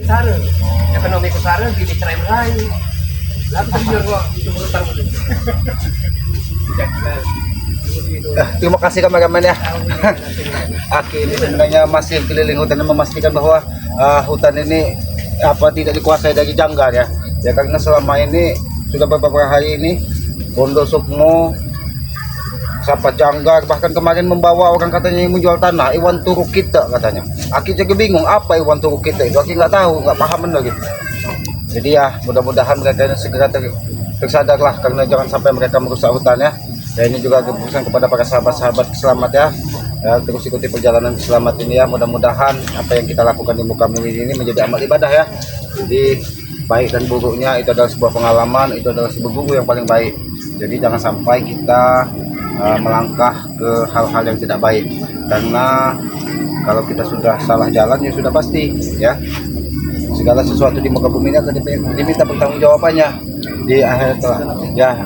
Sana, ekonomi ke sana di cerai berai. Lalu jujur kok itu berutang. Terima kasih kameramen ya. Aki ini sebenarnya masih keliling hutan dan memastikan bahwa hutan ini tidak dikuasai dari janggar ya. Ya karena selama ini sudah beberapa hari ini Bondo Sukmo, Sapa Janggar, bahkan kemarin membawa orang katanya yang menjual tanah Iwan Turuk kita katanya. Aki juga bingung apa Iwan Turuk kita itu. Aki nggak tahu, nggak paham benar gitu. Jadi ya mudah-mudahan mereka ini segera tersadarlah karena jangan sampai mereka merusak hutan ya. Ya ini juga pesan kepada para sahabat-sahabat selamat ya. Terus ikuti perjalanan selamat ini ya. Mudah-mudahan apa yang kita lakukan di muka Mili ini menjadi amal ibadah ya. Jadi baik dan buruknya itu adalah sebuah pengalaman, itu adalah sebuah guru yang paling baik. Jadi jangan sampai kita melangkah ke hal-hal yang tidak baik. Karena kalau kita sudah salah jalan ya sudah pasti ya. Segala sesuatu di muka bumi ini akan diminta pertanggungjawabannya di akhir telah ya.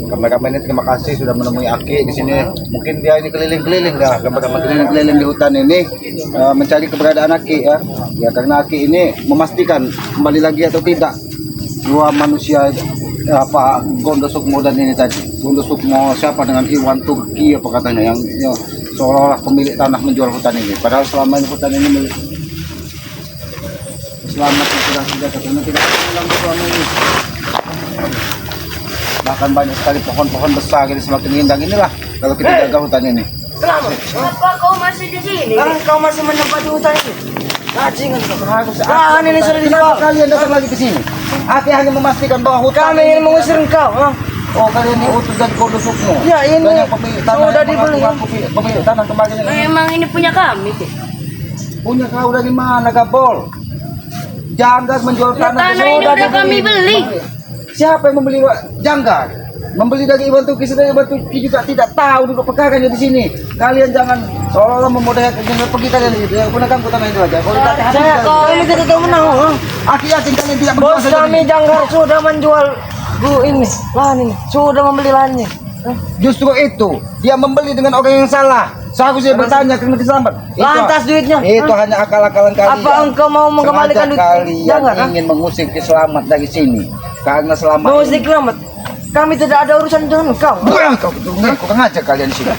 Kameramen ini terima kasih sudah menemui Aki di sini. Mungkin dia ini keliling-keliling dah, keliling-keliling di hutan ini mencari keberadaan Aki ya. Ya karena Aki ini memastikan kembali lagi atau tidak dua manusia Bondo Sukmo dan ini tadi. Bondo Sukmo siapa dengan Iwan Turki apa katanya yang seolah-olah pemilik tanah menjual hutan ini. Padahal selama ini hutan ini milik selamat sudah katanya tidak pulang selama ini. Bahkan banyak sekali pohon-pohon besar ini semakin rindang inilah kalau kita jaga hutan ini. Selamat. Kenapa kau masih di sini? Kau masih menempati hutan ini? Bajingan harus. Ini sudah dijual. Kalian datang lagi ke sini. Aki hanya memastikan bahwa hutan Kami ingin mengusir engkau. Oh kalian ini utus dari Bondo Sukmo. Ya ini sudah dibeli. Pemilik tanah kemarin ini. Memang ini punya kami. Punya kau dari mana Gabol? Janggar menjual tanah. Tanah ini udah kami beli. Siapa yang membeli Janggar? Membeli dari Iwan Turki, sedang Iwan Turki juga tidak tahu duduk perkaranya di sini. Kalian jangan seolah-olah memudahkan jangan pergi kalian itu. Yang gunakan tanah itu aja. Kalau tidak Saya kau ini tidak tahu menang. Aki yakin kalian tidak Bos kami Janggar sudah menjual ini lahan ini, sudah membeli lahannya. Justru itu dia membeli dengan orang yang salah. Seharusnya bertanya karena keselamat. Lantas duitnya. Itu hanya akal-akalan kalian. Apa engkau mau mengembalikan duit kalian ingin mengusir Selamat dari sini? Karena selama mengusir Selamat. Kami tidak ada urusan dengan engkau. Kau kurang ajar kalian sini.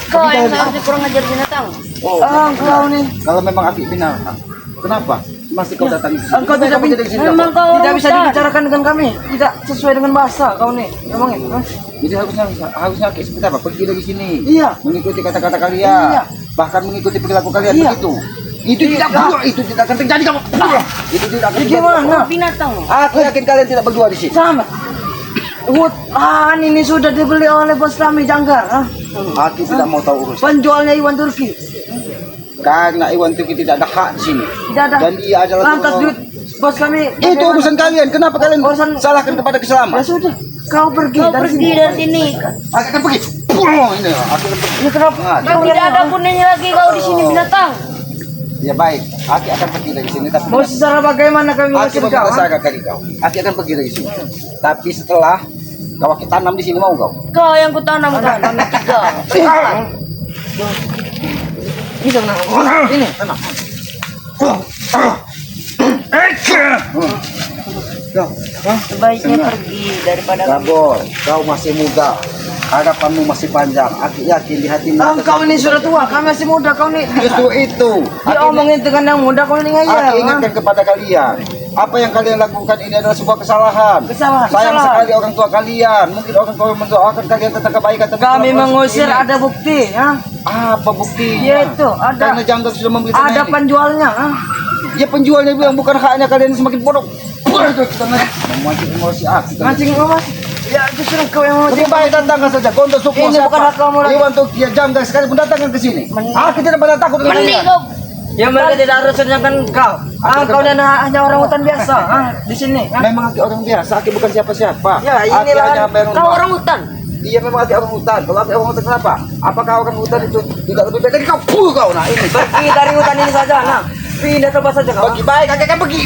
Kau yang seharusnya kurang ajar binatang. Oh, engkau nih. Kalau memang Aki binatang, kenapa masih kau datang di sini? Engkau tidak tidak bisa dibicarakan dengan kami. Tidak sesuai dengan bahasa kau nih. Emangnya? Jadi harusnya Aki seperti apa? Pergi dari sini. Iya. Mengikuti kata-kata kalian. Iya. Bahkan mengikuti perilaku kalian begitu. Itu tidak berdua, itu tidak akan terjadi kamu. Itu tidak akan terjadi. Gimana? Binatang. Aku yakin kalian tidak berdua di sini. Sama. Ini sudah dibeli oleh bos kami Janggar. Aku tidak mau tahu urusan. Penjualnya Iwan Turki. Karena Iwan Turki tidak ada hak di sini. Tidak ada. Dan dia adalah lantas duit bos kami. Itu urusan kalian. Kenapa kalian salahkan kepada Selamat? Ya sudah. Kau pergi dari sini. Aku akan pergi. Ini aku akan pergi. Ya kenapa? Kau tidak ada gunanya lagi kau di sini binatang. Ya baik, Aki akan pergi dari sini. Tapi mau secara bagaimana kami Aki memperasaan dari kau. Aki akan pergi dari sini. Tapi setelah kau Aki tanam di sini mau kau? Kau yang kutanamkan. Kami tiga. Bisa menang. Ini tanam. Sebaiknya pergi daripada Gabol, kau masih muda, harapanmu masih panjang. Aki yakin di hatimu. Kau ini sudah tua, kami masih muda. Kau ini justru itu. Dia omongin dengan yang muda, kau ini ngayal. Aki ingatkan kepada kalian, apa yang kalian lakukan ini adalah sebuah kesalahan. Sayang sekali orang tua kalian. Mungkin orang tua mendoakan kalian tentang kebaikan. Kami mengusir, ada bukti, ya. Apa buktinya? Yaitu ada. Karena Janggar sudah membeli tanah ada ini. penjualnya. Ya penjualnya bilang bukan haknya kalian semakin bodoh. Memancing emosi Aki. Mancing apa? Ya justru kau yang mau. Lebih baik datangkan saja. Bondo Sukmo Ini bukan hak kamu lagi. Iwan Turki ya Janggar sekali pun datangkan ke sini. Aki tidak pernah takut dengan kalian. Ya mereka tidak harus sedangkan kau. Kau dan hanya orang hutan biasa. Di sini. Memang Aki orang biasa. Aki bukan siapa-siapa. Ya inilah. Kau orang hutan. Iya memang Aki orang hutan. Kalau Aki orang hutan kenapa? Apakah orang hutan itu tidak lebih baik dari kau? Kau nah ini. Pergi dari hutan ini saja. Nah, pindah tempat saja kau. Pergi baik, Aki akan pergi.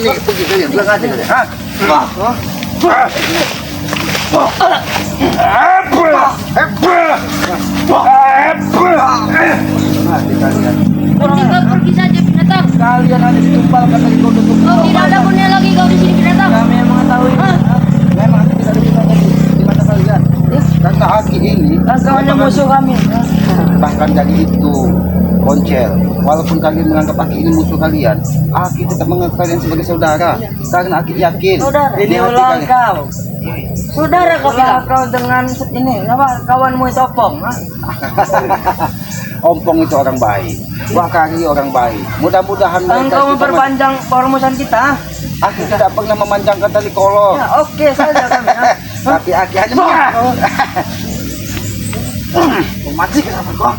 Ini pergi kalian. Bilang aja kalian. Pergi saja binatang. Kalian hanya ditumpalkan dari Bondo Sukmo. Kawannya musuh kami. Bahkan dari itu Poncel, walaupun kalian menganggap Aki ini musuh kalian, Aki tetap menganggap kalian sebagai saudara. Karena Aki yakin Saudara, di ini hati ulang kalian- kau. Saudara kau bilang kau dengan ini apa kawanmu itu opong, ha? Ompong itu orang baik, Wakari orang baik. Mudah-mudahan mereka Engkau itu memperpanjang perumusan kita. Aki tidak pernah memanjangkan tali kolor. Ya, oke saja kami. Ha? Tapi Aki hanya mengaku. Mati kenapa kau?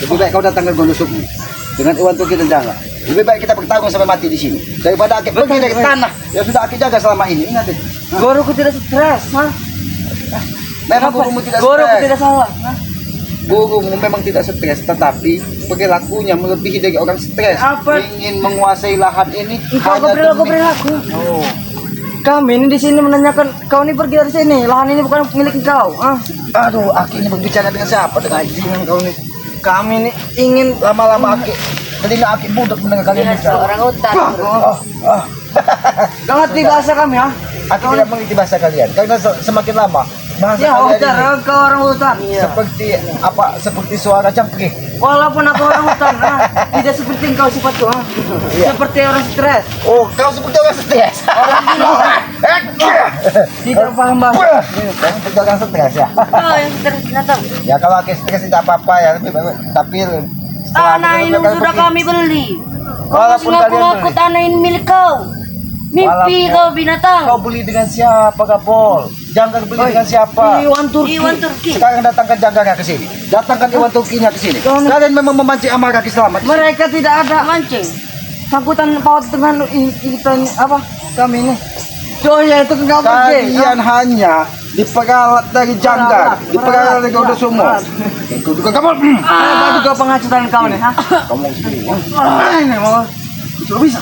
Lebih baik kau datang ke Gondosukmu dengan Iwan Tuki dan Jangga. Lebih baik kita bertarung sampai mati di sini daripada Aki pergi dari tanah yang sudah Aki jaga selama ini. Ingat itu. Guruku tidak stres, ha? Memang gurumu tidak Guruku stres. tidak salah, ha? Gurumu memang tidak stres, tetapi perilakunya melebihi dari orang stres. Apa? Ingin menguasai lahan ini Kau hanya perilaku demi- perilaku. Oh. Kami ini di sini menanyakan kau ini pergi dari sini. Lahan ini bukan milik kau, ha? Aduh, Aki ini berbicara dengan siapa? Dengan Bajingan kau nih. Kami ini ingin lama-lama Aki. Telinga Aki budak mendengar kalian bicara. Orang hutan. Kau ngerti bahasa kami, ha? Aki tidak mengerti bahasa kalian karena semakin lama bahasa Ya, kalian hutan, ini kau orang hutan. seperti apa? Seperti suara jangkrik. Walaupun aku orang hutan, ha? Tidak seperti engkau sifatku, ha? Seperti orang stres. Oh, kau seperti orang stres. Orang gila. Tidak paham bahasa. Kamu seperti orang stres ya. Oh, yang terus datang. Ya kalau Aki stres tidak apa-apa ya, tapi setelah Tanah ini kalian sudah pergi, kami beli. Walaupun Kau kalian ngaku beli. tanah ini milik kau. Mimpi Walaupun- kau binatang. Kau beli dengan siapa, Kapol? Jangan beli dengan siapa? Iwan Turki. Iwan Turki. Sekarang datangkan Jangga ke sini. Datangkan Iwan Turkinya ke sini. Kalian memang memancing amarah Ki Selamat. Mereka tidak ada Mancing. sangkutan paut dengan kita ini, apa kami ini. Oh ya itu enggak pergi. Kalian hanya diperalat dari Jangga, diperalat dari Gondo semua. Itu juga kamu. Apa juga penghasutan kau nih, ha? Kamu sendiri. Ini mau Sudah bisa.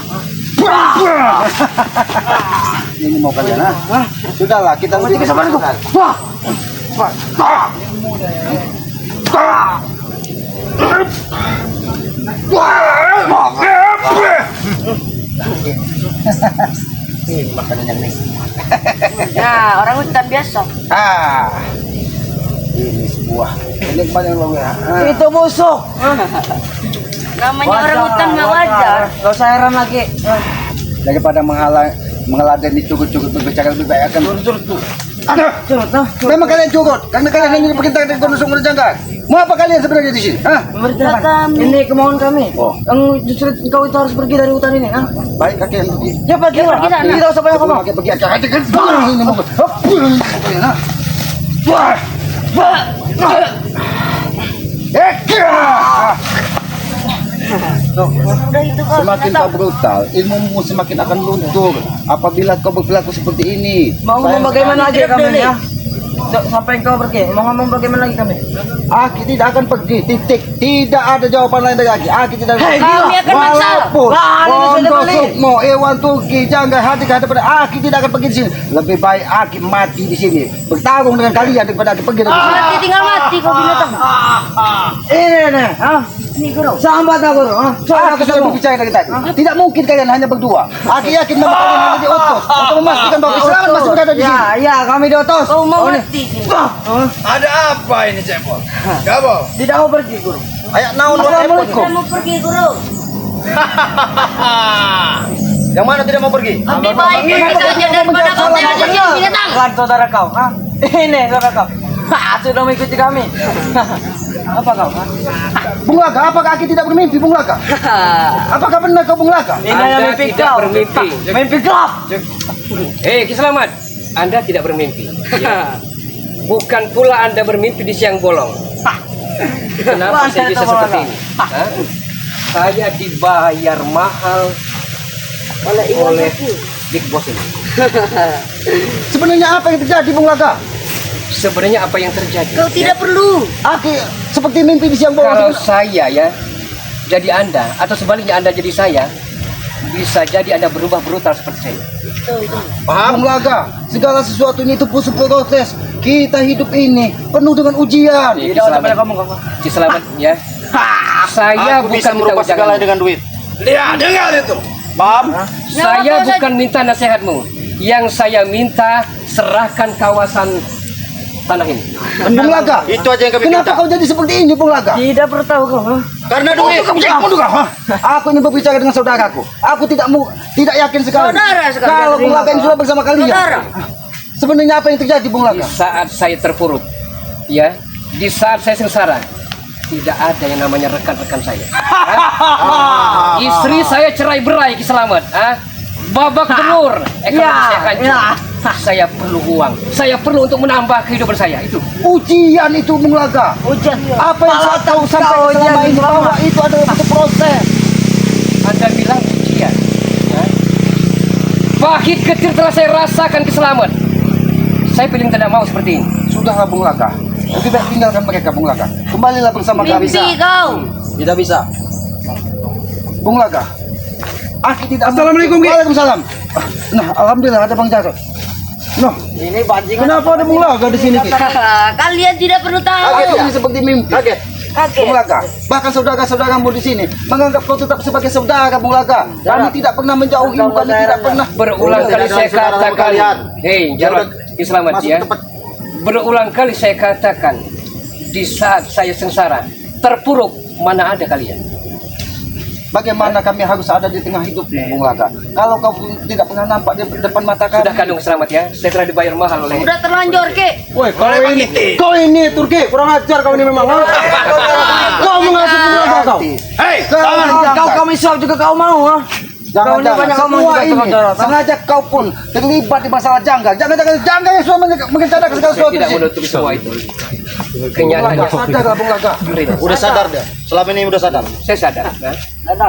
Ini mau kalian, ha? Sudahlah, kita lebih kesabaran kok. Wah. Ini makanan yang ini. Ya, orang hutan biasa. Ini sebuah kenikmatan yang luar biasa. Itu musuh. Namanya orang hutan nggak wajar. Gak usah heran lagi. Daripada mengeladeni cukup-cukup berbicara lebih baik akan curut tuh. Curut, nah. Memang kalian curut karena kalian hanya diperintah dari Gondo semua Jangga. Mau apa kalian sebenarnya di sini? Hah? Memberitakan. Ini kemauan kami. Oh. Yang justru kau itu harus pergi dari hutan ini, ha? Baik kalian pergi. Ya pergi lah. pergi sana. Tidak usah banyak ngomong. Pergi aja kan. Ini mau. Udah itu kau Semakin binatang. kau brutal, ilmumu semakin akan luntur. Apabila kau berperilaku seperti ini. Mau Sayang ngomong bagaimana sekali. aja kami, ya? Sampai kau pergi. Mau ngomong bagaimana lagi kami? Aki tidak akan pergi, titik. Tidak ada jawaban lain dari Aki. Aki tidak akan pergi. Kami akan maksa. Walaupun Lah, ini sudah Gondo beli. Sukmo, Iwan Turki, Jangga hati ke hadapan Aki tidak akan pergi di sini. Lebih baik Aki mati di sini. Bertarung dengan kalian daripada Aki pergi dari sini. Mati tinggal mati kau binatang. Ini nih, ha? Ini guru. Sambat aku, ha? Aku sudah berbicara dari tadi. Tidak mungkin kalian hanya berdua. Aki yakin memang kalian hanya diutus untuk memastikan bahwa keselamatan masih berada di sini. Ya, ya, kami diutus. Kau mau Oh, nih. mati sini. Ada apa ini Cepol? Kamu? Tidak mau pergi, guru. Ayak naon Assalamualaikum. repot kok. Kita mau pergi guru. Yang mana tidak mau pergi? Lebih baik kita saja daripada kau tidak jadi binatang. Kan saudara kau, ha? Ini saudara kau. Ha, sudah mengikuti kami. Apa kau, ha? Bung Laka, apakah Aki tidak bermimpi Bung Laka? Apakah benar kau Bung Laka? Ini hanya mimpi tidak kau. bermimpi. Mimpi gelap. Ki Selamat, Anda tidak bermimpi. Ya. Bukan pula Anda bermimpi di siang bolong. Kenapa Wah, saya bisa itu seperti malah. ini? Hah? Saya dibayar mahal oleh Big Boss ini. Sebenarnya apa yang terjadi Bung Laka? Sebenarnya apa yang terjadi? Kau tidak perlu. Aki seperti mimpi di siang Kalau bolong. saya ya jadi Anda atau sebaliknya Anda jadi saya, bisa jadi Anda berubah brutal seperti saya. Bung Laka, segala sesuatu ini itu proses. Kita hidup ini penuh dengan ujian. Ki Tidak usah Selamat, banyak ngomong kau. Ki Selamat ya. Saya bukan minta ujangan. dengan duit. Lihat, dengar itu. Paham? Saya bukan minta nasihatmu. Yang saya minta serahkan kawasan tanah ini. Bung Laga, Itu aja yang kami kenapa minta. kau jadi seperti ini, Bung Laga? Tidak perlu tahu kau. Ha? Karena duit. Aku ingin berbicara dengan saudaraku. Aku tidak yakin sekali. Saudara sekali. Kalau Bung Laga ini sudah bersama kalian. Saudara. Sebenarnya apa yang terjadi, Bung Di Laga? saat saya terpuruk, ya, di saat saya sengsara, tidak ada yang namanya rekan-rekan saya. Istri saya cerai berai, Ki Selamat. Babak belur, ekonomi saya hancur. Saya perlu uang, saya perlu untuk menambah kehidupan saya. Itu Ujian itu, Bung Laga. Hujan. Apa yang saya tahu sampai selama ini bahwa itu adalah satu proses. Anda bilang ujian. Ya. Pahit ketir telah saya rasakan, Ki Selamat. Saya paling tidak mau seperti ini. Sudahlah, Bung Laga. Lebih baik tinggalkan mereka, Bung Laga. Kembalilah bersama kami. Mimpi kau. Tidak bisa. Bung Laga. Aku tidak. Assalamualaikum, Ki. Waalaikumsalam. Nah, alhamdulillah ada Bang Jarod. Noh, Ini bajingan. kenapa ada Bung Laga di sini, Ki? Kalian tidak perlu tahu. Kaget ini seperti mimpi. Kaget. Kaget. Bung Laga, bahkan saudara-saudaramu di sini menganggap kau tetap sebagai saudara, Bung Laga. Kami tidak pernah menjauhi, kami tidak pernah. Berulang kali saya katakan, hei Jarod, Ki Selamat ya. Berulang kali saya katakan, di saat saya sengsara, terpuruk, mana ada kalian? Bagaimana kami harus ada di tengah hidupmu, Bung Laga? Kalau kau tidak pernah nampak di depan mata kami. Sudah kandung Selamat ya, saya telah dibayar mahal oleh. Udah terlanjur, Ki. Woi, kau ini Turki, kurang ajar kau ini memang. Kau mengasuh Bung Laga kau. Hei, Kau misal juga kau mau, ha? Jangan banyak ngomong juga ini. saudara. Sengaja kau pun terlibat di masalah janggal. Jangan yang sudah mengencanakan segala Saya sesuatu. tidak menutup semua itu. Kenyataannya Sadar, Bung Laga. udah sadar dia. Selama ini udah sadar. saya sadar. Ya.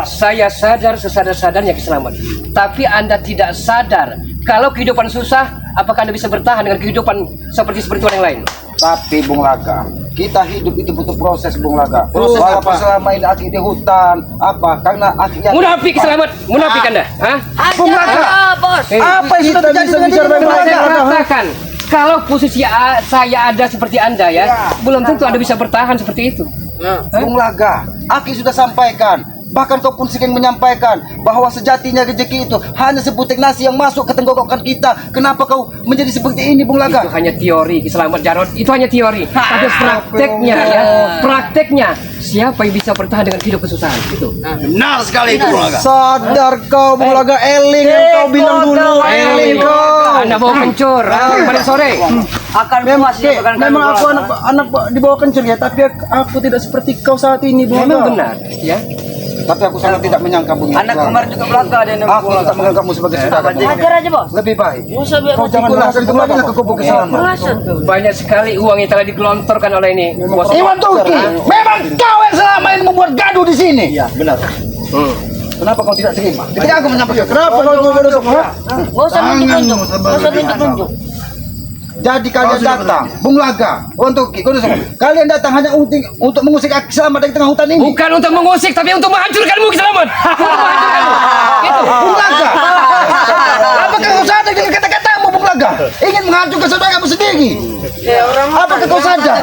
Saya sadar sesadar-sadarnya Ki Selamat. Tapi Anda tidak sadar kalau kehidupan susah, apakah Anda bisa bertahan dengan kehidupan seperti orang yang lain? Tapi Bung Laga, kita hidup itu butuh proses, Bung Laga. Proses Walaupun apa? selama ini Aki di hutan, apa? Karena Aki yang Munafik Ki Selamat, munafik Anda. Hah? Bung Laga. Bos. Apa yang sudah terjadi dengan diri Bung Saya Laga? katakan, kalau posisi saya ada seperti Anda ya, belum tentu Anda bisa bertahan seperti itu. Bung Laga, Aki sudah sampaikan. Bahkan kau pun sering menyampaikan bahwa sejatinya rezeki itu hanya sebutir nasi yang masuk ke tenggorokan kita. Kenapa kau menjadi seperti ini, Bung Itu Laga? hanya teori, Ki Selamat Jarod. Itu hanya teori. Tapi prakteknya ya, prakteknya siapa yang bisa bertahan dengan hidup kesusahan itu? Benar sekali itu, Bung Laga. Sadar kau, Bung Laga, eling yang kau bilang dulu, eling kau. Anda bawa kencur kemarin sore. Akan Memang, puas ya, bukan memang kami aku puas. anak di bawah kencur ya, tapi aku tidak seperti kau saat ini, Bung Memang Laga. benar, ya. Tapi aku sangat tidak menyangka, Bung. Anak kembar juga belaka dia Aku tidak menganggapmu sebagai saudara. Bung Laga. Hajar aja, Bos. Lebih baik. Musa Kau jangan masuk kembali ke kubu kesalahan. Banyak sekali uang yang telah digelontorkan oleh ini. Bos. Iwan Turki, memang kau yang selama ini membuat gaduh di sini. Iya, benar. Kenapa kau tidak terima? Ketika aku menyampaikan, kenapa kau tidak gaduh? Gak usah nunjuk-nunjuk. Gak usah nunjuk-nunjuk. Jadi kalian datang, Bung Laga, Iwan Turki, kalian datang hanya untuk mengusik Aki Selamat dari tengah hutan ini. Bukan untuk mengusik, tapi untuk menghancurkanmu, Ki Selamat. Untuk menghancurkanmu. Itu. Bung Laga, apakah kau sadar dengan kata-katamu, Bung Laga? Ingin menghancurkan saudaramu sendiri. Apakah kau sadar?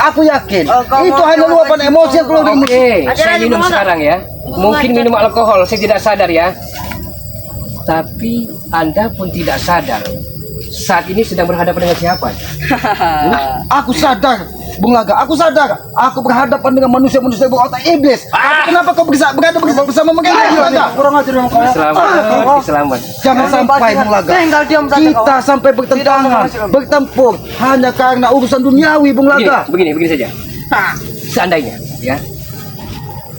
Aku yakin itu hanya luapan emosi yang keluar dari mulut. Oke, Ajaran saya aja, minum Bung Laga. sekarang ya. Mungkin minum alkohol, saya tidak sadar ya. Tapi Anda pun tidak sadar. Saat ini sedang berhadapan dengan siapa? Aku sadar, Bung Laga, aku sadar. Aku berhadapan dengan manusia-manusia berotak iblis. Tapi kenapa kau berhadapan bersama mereka, Bung Laga? Kurang ajar yang kau. Selamat, selamat. Jangan sampai, Bung Laga, Tinggal diam saja kau. kita sampai bertentangan, bertempur hanya karena urusan duniawi, Bung Laga. Begini saja. Seandainya, ya,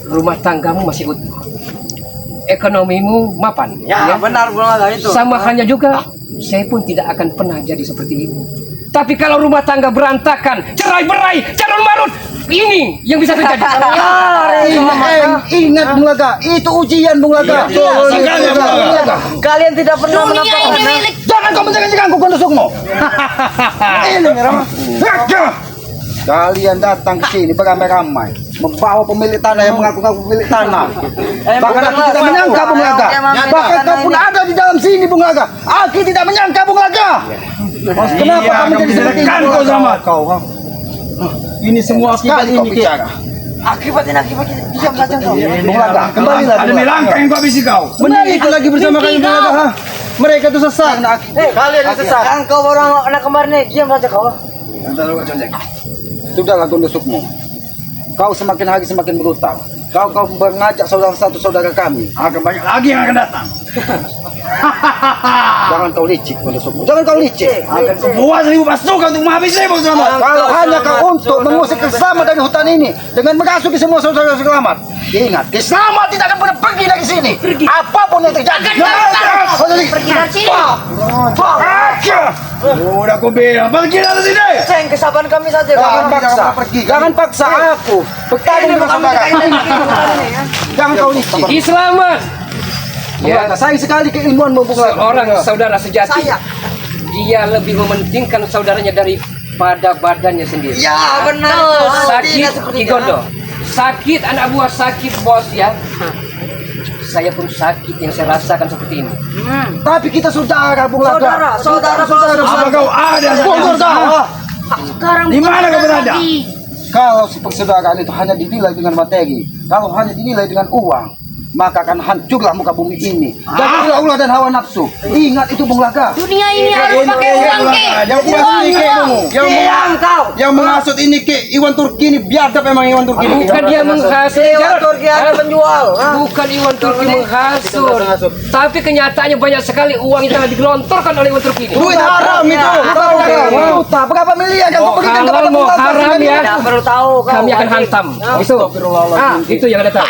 rumah tanggamu masih utuh, ekonomimu mapan, Ya, benar Bung Laga itu. sama halnya juga, saya pun tidak akan pernah jadi seperti ini. Tapi kalau rumah tangga berantakan, cerai berai, carun marut, ini yang bisa terjadi. Ingat, Bung Laga, itu ujian, Bung Laga. Sekali, Bung Laga. Kalian tidak pernah Dunia mendapat ini milik. Jangan kau menjangan-janganku, kau nusukmu. Ini, Rama. Kalian datang ke sini beramai-ramai, membawa pemilik tanah yang mengaku-ngaku pemilik tanah. Bahkan aku tidak menyangka, Bung Laga. Bahkan kau pun ada di dalam sini, Bung Laga. Aku tidak menyangka, Bung Laga. Kenapa kau menjadi seperti ini? Kan kau sama kau. Ini semua akibat ini, bicara. Akibat ini diam saja kau. Bung Laga, kembalilah. Ada nih langkah yang kau habisi kau. Menikah lagi bersama kalian, Bung Laga. Mereka itu sesat. Kalian yang sesat. Engkau orang anak kemarin diam saja kau. Sudahlah gondosukmu. Kau semakin hari semakin berutang. Kau mengajak saudara kami. Akan banyak lagi yang akan datang. Jangan kau licik gondosukmu. Jangan kau licik. Akan kubuat 1000 pasukan untuk menghabisimu selamat. Kalau hanya kau untuk mengusir keselamat dari hutan ini dengan mengasuki semua saudara selamat. Ingat, keselamat tidak akan pernah pergi dari sini. Apapun yang terjadi. Pergi dari sini. Udah aku bilang, pergi dari sini. Ceng, kesabaran kami saja. Jangan Kau. paksa. Jangan paksa aku. Bertanggung dengan saudara. Jangan kau licik. Ki Selamat. Ya, sayang sekali keilmuanmu bukan. Seorang saudara sejati. Saya. Dia lebih mementingkan saudaranya daripada badannya sendiri. Ya benar. Sakit Ki Gondo. Sakit anak buah, sakit bos ya. Saya pun sakit yang saya rasakan seperti ini. Tapi kita saudara, Bung Laga. Saudara. Apa kau ada? Sekarang Di mana kau bukan berada? lagi. Kalau si persaudaraan itu hanya dinilai dengan materi, kalau hanya dinilai dengan uang, maka akan hancurlah muka bumi ini. Jadilah ulah dan hawa nafsu. Ingat itu, Bung Laga. Dunia ini harus pakai uang, Ki. Yang puas ini Ki kamu. Yang menghasut ini Ki Iwan Turki ini biadab memang Iwan Turki ini. Bukan dia menghasut. Iwan Turki ada penjual. Bukan Iwan Turki menghasut. Tapi kenyataannya banyak sekali uang yang telah digelontorkan oleh Iwan Turki ini. Duit haram itu. Tahu kau? Juta, berapa miliar yang kau berikan kepada Halal mau Bung Laga? haram ya. Tidak perlu tahu kau. Kami akan hantam. Itu yang ada tahu.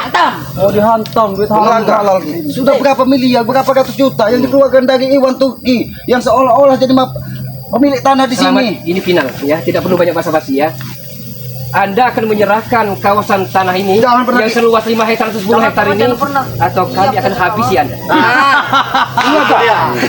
Mau dihantam duit halal. Sudah berapa miliar, berapa ratus juta yang dikeluarkan dari Iwan Turki yang seolah-olah jadi pemilik tanah di Selamat, sini. ini final ya, tidak perlu banyak basa-basi ya. Anda akan menyerahkan kawasan tanah ini Jangan pernah yang seluas 5 hektar atau 10 hektar ini, atau kami akan habisi Anda.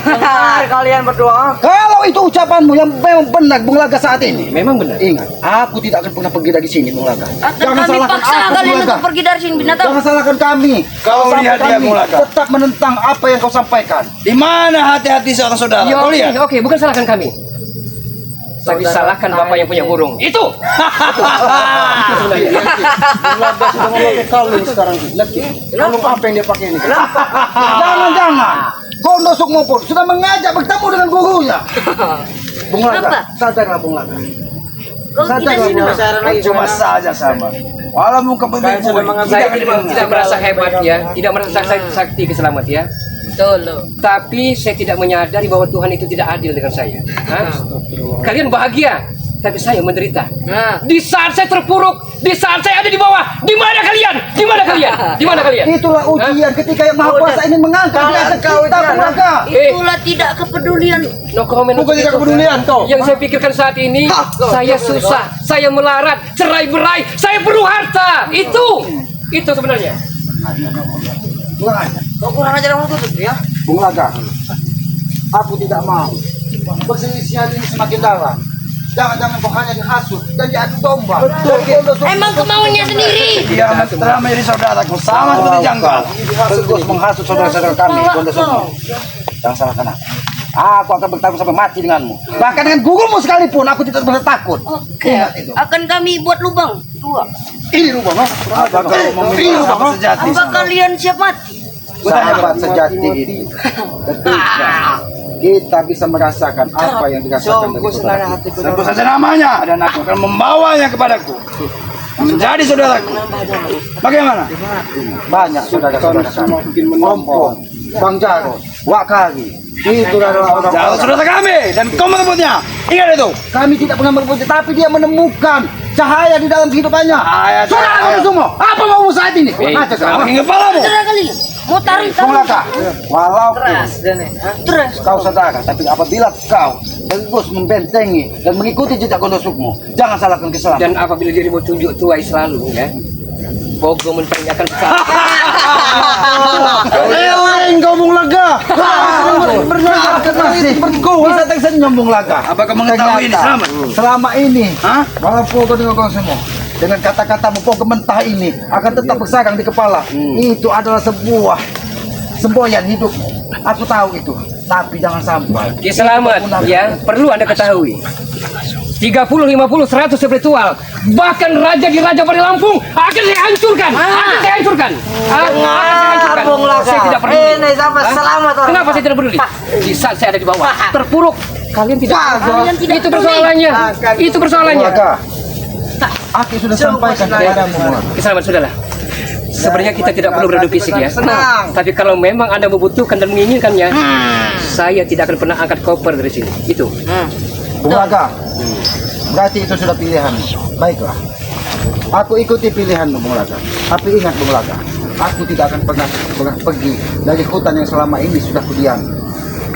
Benar kalian berdua. Kalau itu ucapanmu yang memang benar, Bung Laga saat ini. Memang benar. Ingat, aku tidak akan pernah pergi dari sini, Bung Laga. Akan kami paksa kalian untuk pergi dari sini, binatang. Jangan salahkan kami. Kau Sampai lihat dia, kami Bung Laga. tetap menentang apa yang kau sampaikan. Di mana hati-hati seorang saudara? Ya, Kau lihat. oke, bukan salahkan kami. Tapi salahkan bapak yang punya burung. Itu sebenarnya. Sudah memakai kalung sekarang. Kalung apa yang dia pakai ini? Jangan. Gondosukmu pun sudah mengajak bertemu dengan gurunya. Bung Laga, Kenapa? sadarlah Bung Laga. Kau tidak sini, Mas. Cuma saja sama. Walaupun kepemimpinan tidak merasa hebat ya, tidak merasa sakti keselamat ya. Tapi saya tidak menyadari bahwa Tuhan itu tidak adil dengan saya. Hah? Kalian bahagia, tapi saya menderita. Di saat saya terpuruk, di saat saya ada di bawah, di mana kalian? Di mana kalian? Di mana kalian? Itulah ujian ketika yang Maha Kuasa ingin mengangkat derajat kita, Bung Laga. Itulah tidak kepedulian. No comment. Bukan tidak kepedulian kau. Yang saya pikirkan saat ini, saya susah, saya melarat, cerai-berai, saya perlu harta. Itu sebenarnya. Bung Laga, Kau kurang ajar kamu tutup ya. Bung Laga, aku tidak mau perselisihan ini semakin dalam. Jangan kau hanya dihasut dan diadu domba. Emang kemauannya sendiri. Dia telah menjadi saudaraku sama seperti janggal. Terus menghasut saudara-saudara kami, Gondosukmu. Jangan salahkan aku. Aku akan bertarung sampai mati denganmu. Bahkan dengan gurumu sekalipun aku tidak pernah takut. Oke. Ingat itu. Akan kami buat lubang 2. Ini rubah, no? Apa kau memilih sahabat sejati? Apa kalian siap mati? Sahabat sejati itu. Ketika kita bisa merasakan apa yang dirasakan dari saudara kita. Sebut saja namanya dan aku akan membawanya kepadaku. Menjadi saudaraku. Bagaimana? Banyak saudara-saudara kami. Ompong, Bang Jaro, Wak Kari. Itu adalah orang Jauh saudara kami dan kau menemunya. Ingat itu. kami tidak pernah merebutnya, tapi dia menemukan cahaya di dalam kehidupannya. Cahaya. Saudara semua, apa mau saat ini? Ngaca Kau kau. hingga kepalamu. Saudara kalian mau tarik Bung tarik Laga, walaupun terus. kau saudara, tapi apabila kau terus membentengi dan mengikuti jejak Gondosukmu, jangan salahkan keselamatan. Dan apabila dirimu tunjuk tuai selalu ya, Bogo mentanyakan Kau Bung Laga. Bisa tersenyum Bung Laga. Apakah mengetahui ini selamat? Selama ini, Hah? walaupun kau dengan kau semua, dengan kata-katamu pokok mentah ini akan tetap bersarang di kepala. Itu adalah sebuah semboyan hidup. Aku tahu itu, tapi jangan sampai. Ki Selamat ya, perlu Anda ketahui. 30, 50, 100 spiritual, bahkan raja di Raja Bari Lampung akan saya hancurkan. Akan saya hancurkan. Akan saya hancurkan. saya tidak peduli. Ini sama Hah? selamat orang. Kenapa saya tidak peduli? Di saat saya ada di bawah, terpuruk. Kalian tidak. Kalian tidak Itu peduli. persoalannya. Itu persoalannya. Bung Laga, Aki sudah sampaikan kepadamu. Bung Laga. Selamat sudahlah. Sebenarnya kita tidak perlu beradu fisik ya. Tapi kalau memang Anda membutuhkan dan menginginkannya, saya tidak akan pernah angkat koper dari sini. Itu. Bung Laga, berarti itu sudah pilihan. Baiklah, aku ikuti pilihanmu, Bung Laga. Tapi ingat, Bung Laga, aku tidak akan pernah pergi dari hutan yang selama ini sudah kudiam.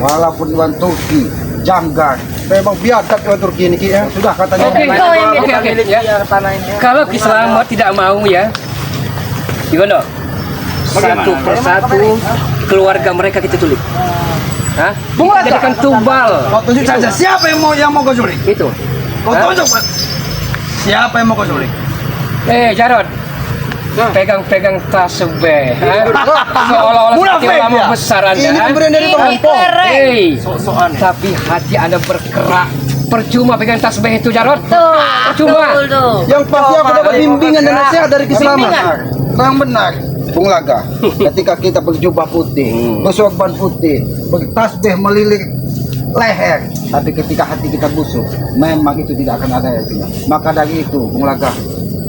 Walaupun Iwan Turki, Janggar, memang biadab Iwan Turki ini ya. Sudah katanya. Oke, oke, ya. Kalau Ki Selamat tidak mau ya, gimana? Satu persatu keluarga mereka kita culik. Hah? Bung Kita Laga. jadikan tumbal. Kau tunjuk saja siapa yang mau kau culik. Itu. Kau Hah? tunjuk siapa yang mau kau culik. Jarod, pegang-pegang tasbih, seolah-olah seperti Munafik ulama dia. besar Anda. Ini pemberian dari Tompong. Tapi hati Anda bergerak. Percuma pegang tasbih itu, Jarod. Percuma. Betul tuh. Yang pasti aku dapat bimbingan dan nasihat dari keselamatan. Yang benar, Bung Laga. Ketika kita berjubah putih, bersorban putih, bertasbih melilit leher, tapi ketika hati kita busuk, memang itu tidak akan ada artinya. Maka dari itu, Bung Laga,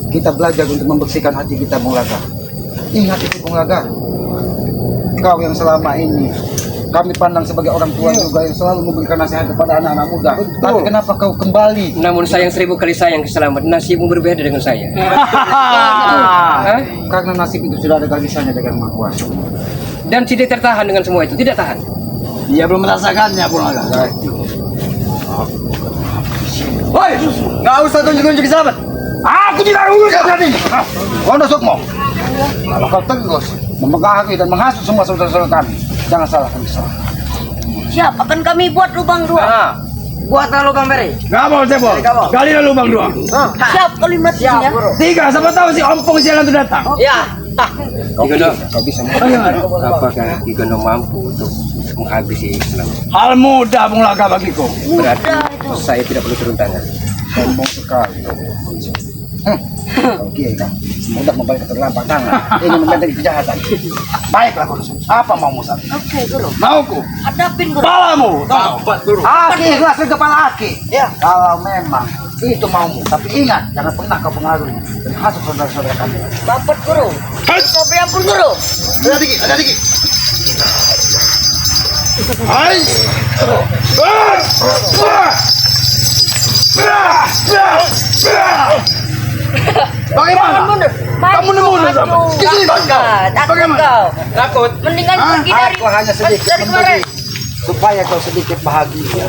kita belajar untuk membersihkan hati kita, Bung Laga. Ingat itu, Bung Laga. Kau yang selama ini kami pandang sebagai orang tua juga yang selalu memberikan nasihat kepada anak-anak muda. Tapi kenapa kau kembali? Namun sayang 1000 kali sayang Ki Selamat, nasibmu berbeda dengan saya. Hah? Karena nasib itu sudah ada garisannya dengan Maha Kuasa. Dan tidak tertahan dengan semua itu, tidak tahan. Dia belum merasakannya, Bung Laga. Woi, nggak usah tunjuk-tunjuk Selamat. Aku tidak urusan tadi. Kau Sukmo, kalau kau tegus memegahki dan menghasut semua saudara-saudara kami, jangan salahkan kesalahan. Siap, akan kami buat lubang dua. Buat lubang beri. Nggak mau cebol. Gali lubang dua. Siap kalimatnya. 3, siapa tahu si Ompong sialan itu datang. Ya. Igono, Kau bisa apakah Igono mampu untuk menghabisi Selamat? Hal mudah, Bung Laga bagiku. Berarti saya tidak perlu turun tangan. sombong sekali. Oke, kan. Mudah membalik keterlambatan. Ini membenteng kejahatan. Baiklah, Guru. Apa maumu saat ini? Oke, Guru. Mauku. Hadapin, Guru. Kepalamu. Tahu, Guru. Aki, gelas kepala Aki. Ya, kalau memang itu maumu, tapi ingat jangan pernah kau pengaruhi dan hasut saudara-saudara kami. Dapat, Guru. Sampai ampun, Guru. Ada dikit, ada dikit. Hai. Bagaimana? Kamu nemu sama? Takut kau. Takut. Mendingan pergi dari Aku hanya sedikit dari kemarin. memberi supaya kau sedikit bahagia.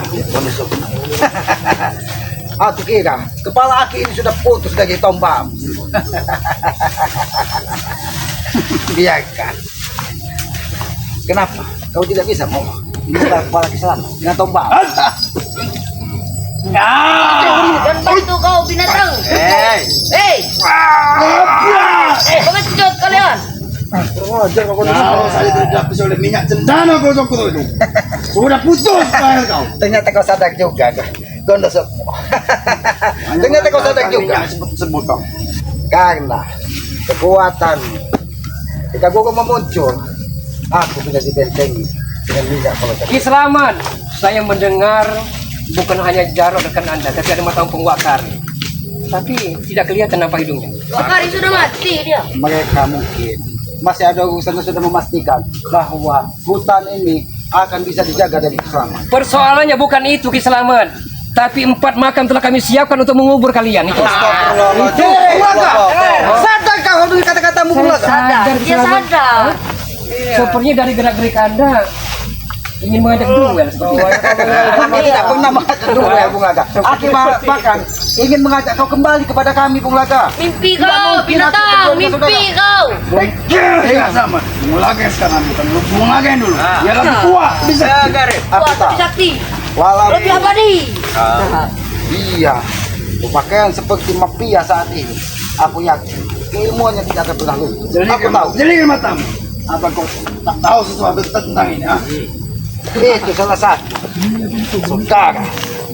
Aku kira kepala Aki ini sudah putus dari tombak. Biarkan. Kenapa? Kau tidak bisa mau membuka kepala Aki selamat dengan tombak. Dan bantu kau binatang. Hei, Hei, pengecut kalian. Saya terjapis oleh minyak cendana gosokku itu. Sudah putus leher kau. ternyata kau sadar juga, Gondosok. Ternyata kau sadar juga. Sebut kau. Karena kekuatan ketika gua memuncul, aku sudah dibentengi dengan minyak kalau Ki Selamat, saya mendengar bukan hanya Jarod rekan Anda, tapi ada mata penguakar. Tapi tidak kelihatan apa hidungnya. Bakari sudah mati dia. mereka mungkin masih ada urusan yang sudah memastikan bahwa hutan ini akan bisa dijaga dari keselamatan. Persoalannya bukan itu Ki Selamat, tapi 4 makam telah kami siapkan untuk mengubur kalian. Itu. Sadar kau dengan kata-katamu, Bulaga? Sadar, dia sadar. Sepertinya dari gerak-gerik Anda ingin mengajak duel seperti itu. Kami tidak pernah mengajak duel, Bulaga. Aki bahkan ingin mengajak kau kembali kepada kami, Bulaga. Mimpi kau, binatang, mimpi kau. Tidak sama. Mulai sekarang bukan mulai dulu. Ya lebih kuat bisa. Aku Wah, tahu. tapi sakti. Walaupun Lebih abadi. iya, berpakaian seperti mafia saat ini, aku yakin ilmunya tidak akan pernah luntur. Aku tahu. Jadi matamu. Apa kau tak tahu sesuatu tentang ini? Ah? Itu salah satu. Saudara,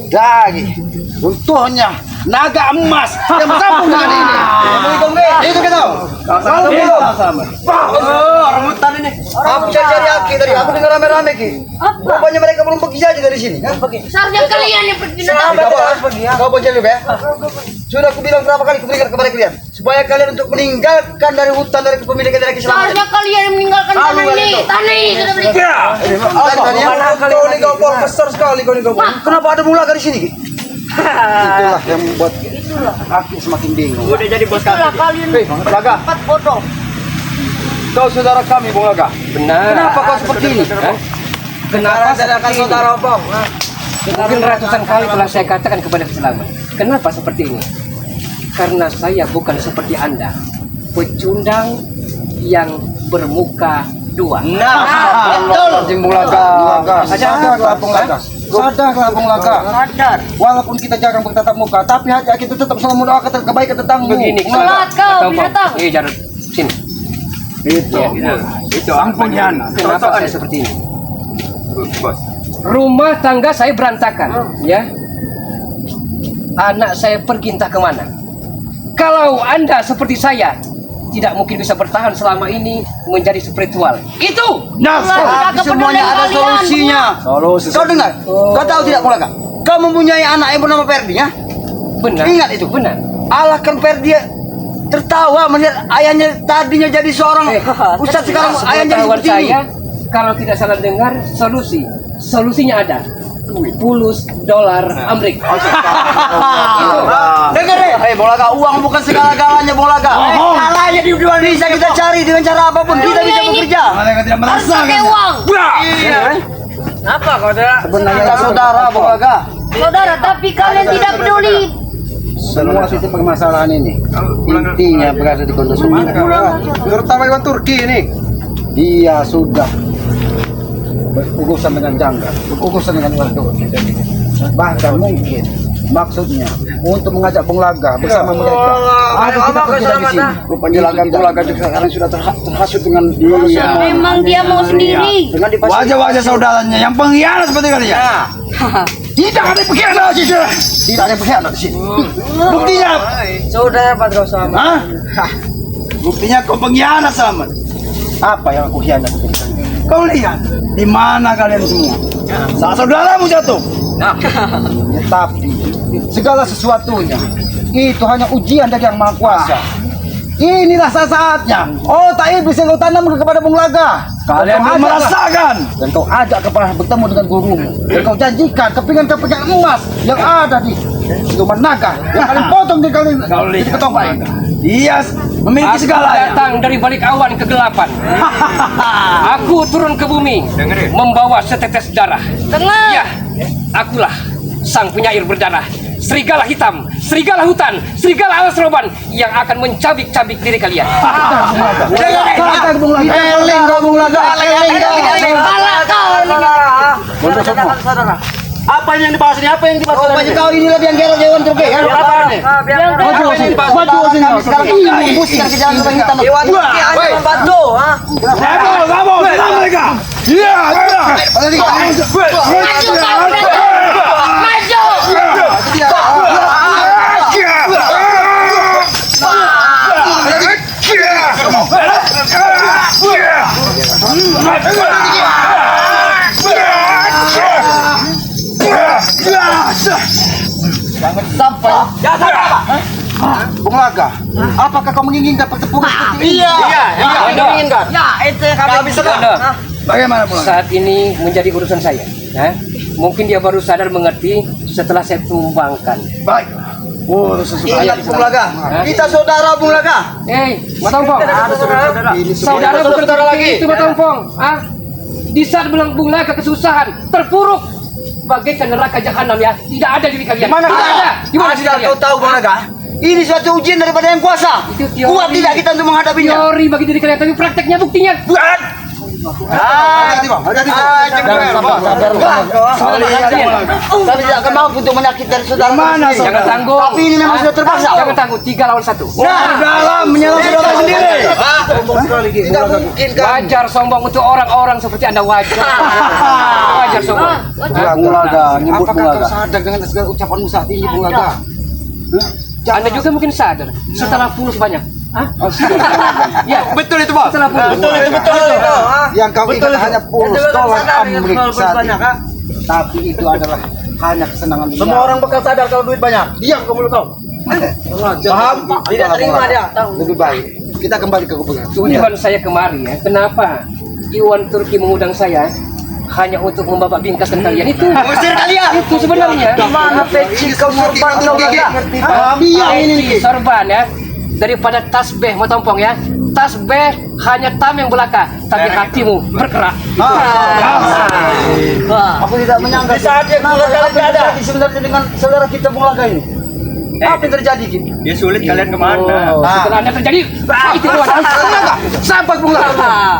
dari runtuhnya naga emas yang bersambung dengan ini. Itu kita tahu. Sama. hutan ini. Aku cari Aki tadi, aku dengar rame-rame Ki. Rupanya mereka belum pergi saja dari sini. Seharusnya kalian yang pergi Kau pergi ya. Sudah aku bilang berapa kali kuberikan kepada kalian supaya kalian untuk meninggalkan dari hutan dari kepemilikan dari keselamatan. Seharusnya kalian yang meninggalkan tanah ini. Tanah ini sudah beli. Kau ni kau besar sekali kau ni kau. Kenapa ada mula dari sini Ki? Itulah yang membuat Aki semakin bingung. Udah jadi bos Itulah kalian Laga, empat bodoh. kau saudara kami Bung Laga. Benar. Kenapa kau seperti ini? Hah? Kenapa seperti ini? saudara Bang. Mungkin ratusan kali telah saya katakan kepada Selamat. Kenapa seperti ini? Karena saya bukan seperti Anda, pecundang yang bermuka dua. Betul. Bung Laga. Sadarlah Bung Laga. Sadarlah Bung Laga. Sadar. Walaupun kita jarang bertatap muka, tapi hati kita tetap selalu mendoakan kebaikan tentangmu. Begini, Sholat kau, binatang. Jarod, sini. Itu. Itu ampun Yan. Kenapa saya seperti ini? Rumah tangga saya berantakan, ya. Anak saya pergi entah kemana. Kalau Anda seperti saya, tidak mungkin bisa bertahan selama ini menjadi spiritual. Itu. Nah, semuanya ada solusinya. Solusi. Kau dengar? Kau tahu tidak Bung Laga? Kau mempunyai anak yang bernama Ferdi, ya? Benar. Ingat itu. Benar. Allah kan Ferdi tertawa melihat ayahnya tadinya jadi seorang ustadz, sekarang ayahnya jadi Pengetahuan seperti ini. saya, kalau tidak salah dengar, solusinya ada. Pulus dolar Amerika. Dengar deh, Bung Laga, uang bukan segala-galanya Bung Laga. Salahnya di dunia bisa kita cari dengan cara apapun. Kita bisa bekerja. Mereka tidak Harus pakai merasakan. uang. Iya. Apa kau dah? Sebenarnya kita saudara Bung Laga. Saudara, tapi kalian tidak peduli. Semua titik permasalahan ini intinya berada di Kondosumi. Terutama dengan Turki ini. Dia sudah berurusan dengan janggal, berurusan dengan warga. Bahkan mungkin maksudnya untuk mengajak Bung Laga bersama mereka. Ada kita pergi dari sini. Rupanya Bung Laga juga sekarang sudah terhasut dengan dia. Memang dia mau sendiri. Dengan dipasang. Wajah-wajah saudaranya yang pengkhianat seperti kalian. Tidak ada pengkhianat di sini. Tidak ada pengkhianat di sini. Buktinya, Saudara Pak kau sama. hah? Buktinya kau pengkhianat Selamat. Apa yang aku hianat? Kau lihat di mana kalian semua. Saat saudaramu jatuh. Tapi segala sesuatunya itu hanya ujian dari Yang Maha Kuasa. Inilah saat-saatnya. Oh, tak iblis yang kau tanam kepada Bung Laga. Kalian belum merasakan. Dan kau ajak kepada bertemu dengan gurumu. Dan kau janjikan kepingan-kepingan emas yang ada di Siluman Naga yang kalian potong di kali Kau di lihat. ketompak. Dia memiliki Aku segalanya. datang dari balik awan kegelapan. Aku turun ke bumi membawa setetes darah. Dengar. Ya, akulah sang penyair berdarah. Serigala hitam, serigala hutan, serigala alas roban yang akan mencabik-cabik diri kalian. Salah Bung Laga. Eling kau Bung Laga. Eling kau. Salah kau. Saudara. Apa yang dibahas ini? Apa yang dibahas Rupanya kau inilah yang gerok Dewan Turki. Apa ini? Maju sini. Maju sini. Sekarang ini pusing ke jalan orang hitam. Dewan Turki hanya membantu, ha? Kamu, tenang mereka. Iya, iya. Maju kau. Maju. Sampai. Bung Laga, apakah kau menginginkan pertempuran seperti ini? Iya, menginginkan. Ya, Itu yang kami bisa. Bagaimana pula? Saat ini menjadi urusan saya. Ya. Mungkin dia baru sadar mengerti setelah saya tumbangkan. Baik. Oh, sesuai. Ingat Bung Laga, kita saudara Bung Laga. Matompong. Saudara bukan saudara lagi. Itu Matompong. Ah, di saat Bung Laga kesusahan, terpuruk, bagaikan neraka jahanam ya. Tidak ada diri kalian. Mana tidak ada. Di mana Asal diri kau kalian? tahu Bung Laga? Ini suatu ujian daripada Yang Kuasa. Itu teori. Kuat tidak kita untuk menghadapinya? Teori bagi diri kalian, tapi prakteknya buktinya. Hati-hati Bang, hati-hati. Jangan sabar, sabar. Kami tidak akan mampu untuk menyakiti dari saudara. Mana sendiri. Jangan tangguh. Tapi ini memang sudah terpaksa. Jangan tangguh. 3 lawan 1. Dalam menyerang saudara sendiri. Tidak mungkin kan. Wajar sombong untuk orang-orang seperti Anda wajar. Wajar sombong. Bung Laga, nyebut Bung Laga. Sadar dengan segala ucapanmu saat ini Bung Laga. Anda juga mungkin sadar setelah pulus banyak. Ya, Betul itu, Bos. salah pun. Betul itu. Yang kau ingat hanya pulus dolar Amerika saat ini. Tapi itu adalah hanya kesenangan dunia. Semua orang bakal sadar kalau duit banyak. Diam ke mulut kau. Paham? Tidak terima dia. Lebih baik kita kembali ke kebenaran. Tujuan saya kemari ya, kenapa Iwan Turki mengundang saya hanya untuk membawa bingkasan kalian itu. Usir kalian. Itu sebenarnya. Mana peci kau sorban kau gagah? Dia ini Peci sorban ya, daripada tasbih motompong ya. Tasbih hanya tam yang belaka, tapi hatimu bergerak. Aku tidak menyangka Di saat dia Nah, keluar apa kalian yang ada. terjadi sebenarnya dengan saudara kita Bung Laga ini. Apa yang terjadi gitu? Ya sulit kalian kemana? Setelah anda terjadi, itu keluar. Sampai Bung Laga.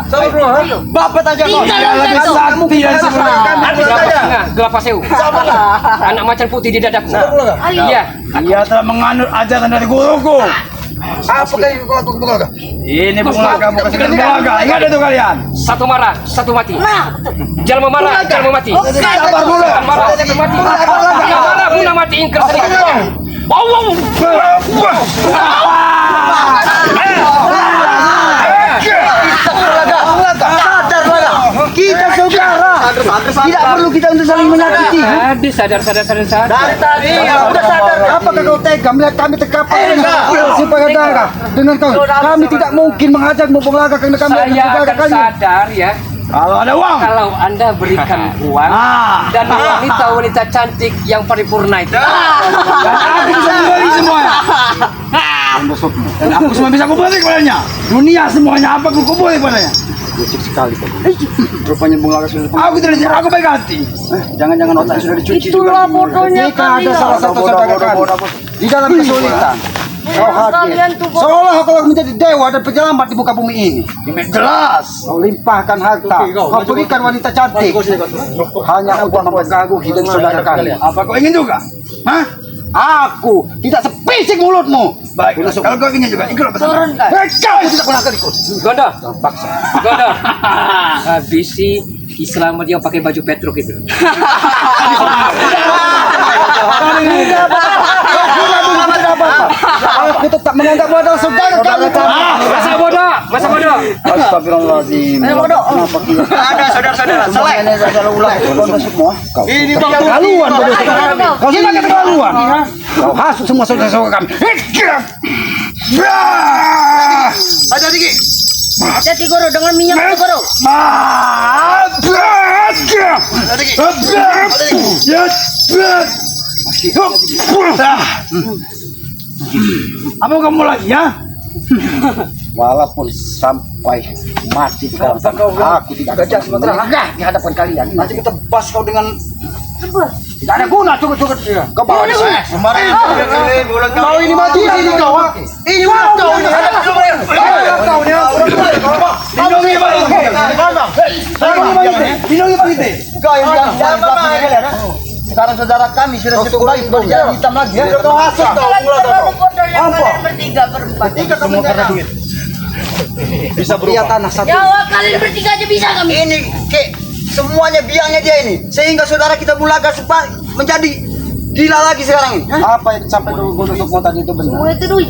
Bapak tanya kau. Sakti dan sebenarnya. Gelap paseu. Anak macan putih di dadaku. Ayo. Iya. Ia telah menganut ajaran dari guruku. Apa yang kau lakukan Bung Laga? Ini Bunglaga, bukan sekedar Bunglaga. Ingat itu kalian. Satu marah, satu mati. Jalma marah, jalma mati. Sabar dulu. Marah, satu mati. Yang marah, guna mati ingkar sedikit. Wow. Kita saudara. Tidak perlu kita untuk saling menyakiti. Tadi sadar. Dari tadi udah sadar. Apakah kau tega melihat kami terkapar dengan supaya darah dengan kau? Kami tidak mungkin mengajakmu Bung Laga karena kami Saya saudara akan kalian. sadar ya, Kalau ada uang. kalau anda berikan uang dan wanita cantik yang paripurna itu. Dan aku bisa membeli semuanya. Dan aku semua bisa kumpulkan kepadanya. Dunia semuanya apa aku kumpulkan kepadanya. Licik sekali kau. Rupanya Bung Laga sudah. Aku tidak aku baik hati. Jangan-jangan otak sudah dicuci Itulah juga. bodohnya Jika ada kalian. salah satu saudara kami di dalam kesulitan, kau hadir. Kalian tuh bodoh. Seolah kau menjadi dewa dan penyelamat di muka bumi ini. Ini jelas. Kau limpahkan harta, kau berikan wanita cantik hanya untuk mengganggu hidup saudara kalian. Apa kau ingin juga? Hah? Aku tidak sepisik mulutmu. Baik. Kalau kau ingin juga, ikut bersama. Turunkan. Kau tidak pernah akan ikut. Gondo, Paksa. Gondo. Habisi Islam dia pakai baju Petruk itu. Aku tetap menganggapmu adalah saudara kami. Masa bodoh, masa bodoh. Astagfirullahaladzim. Kenapa kita? Ada saudara-saudara. Selek. Ini adalah ulah kau semua. Kau Ini Bang keterlaluan bodoh. Ayo. Kau sudah keterlaluan. Kau hasut semua saudara-saudara kami. Ada dikit. Hati goro dengan minyak itu goro. Apa kamu lagi ya? Walaupun sampai mati di dalam tanah, aku tidak gajah sementara di hadapan kalian. Nanti kita bas kau dengan tidak ada guna cukup-cukup. Kau bawa di sini. Kemarin Kau ini mati ini kau. Ini mulut kau ini. Kau ini. Lindungi Pak. Lindungi Pak Ite. Kau yang bilang sekarang saudara kami sudah cukup baik berjalan hitam lagi ya. Kau hasut kau. Terlalu bodohnya kalian bertiga berempat. Semua karena duit. Bisa berubah. Tanah satu. Jawab kalian bertiga aja bisa kami. ini kek semuanya biangnya dia ini sehingga saudara kita Bulaga menjadi gila lagi sekarang ini. Apa yang sampai dulu untuk mau tadi itu benar? Semua itu duit.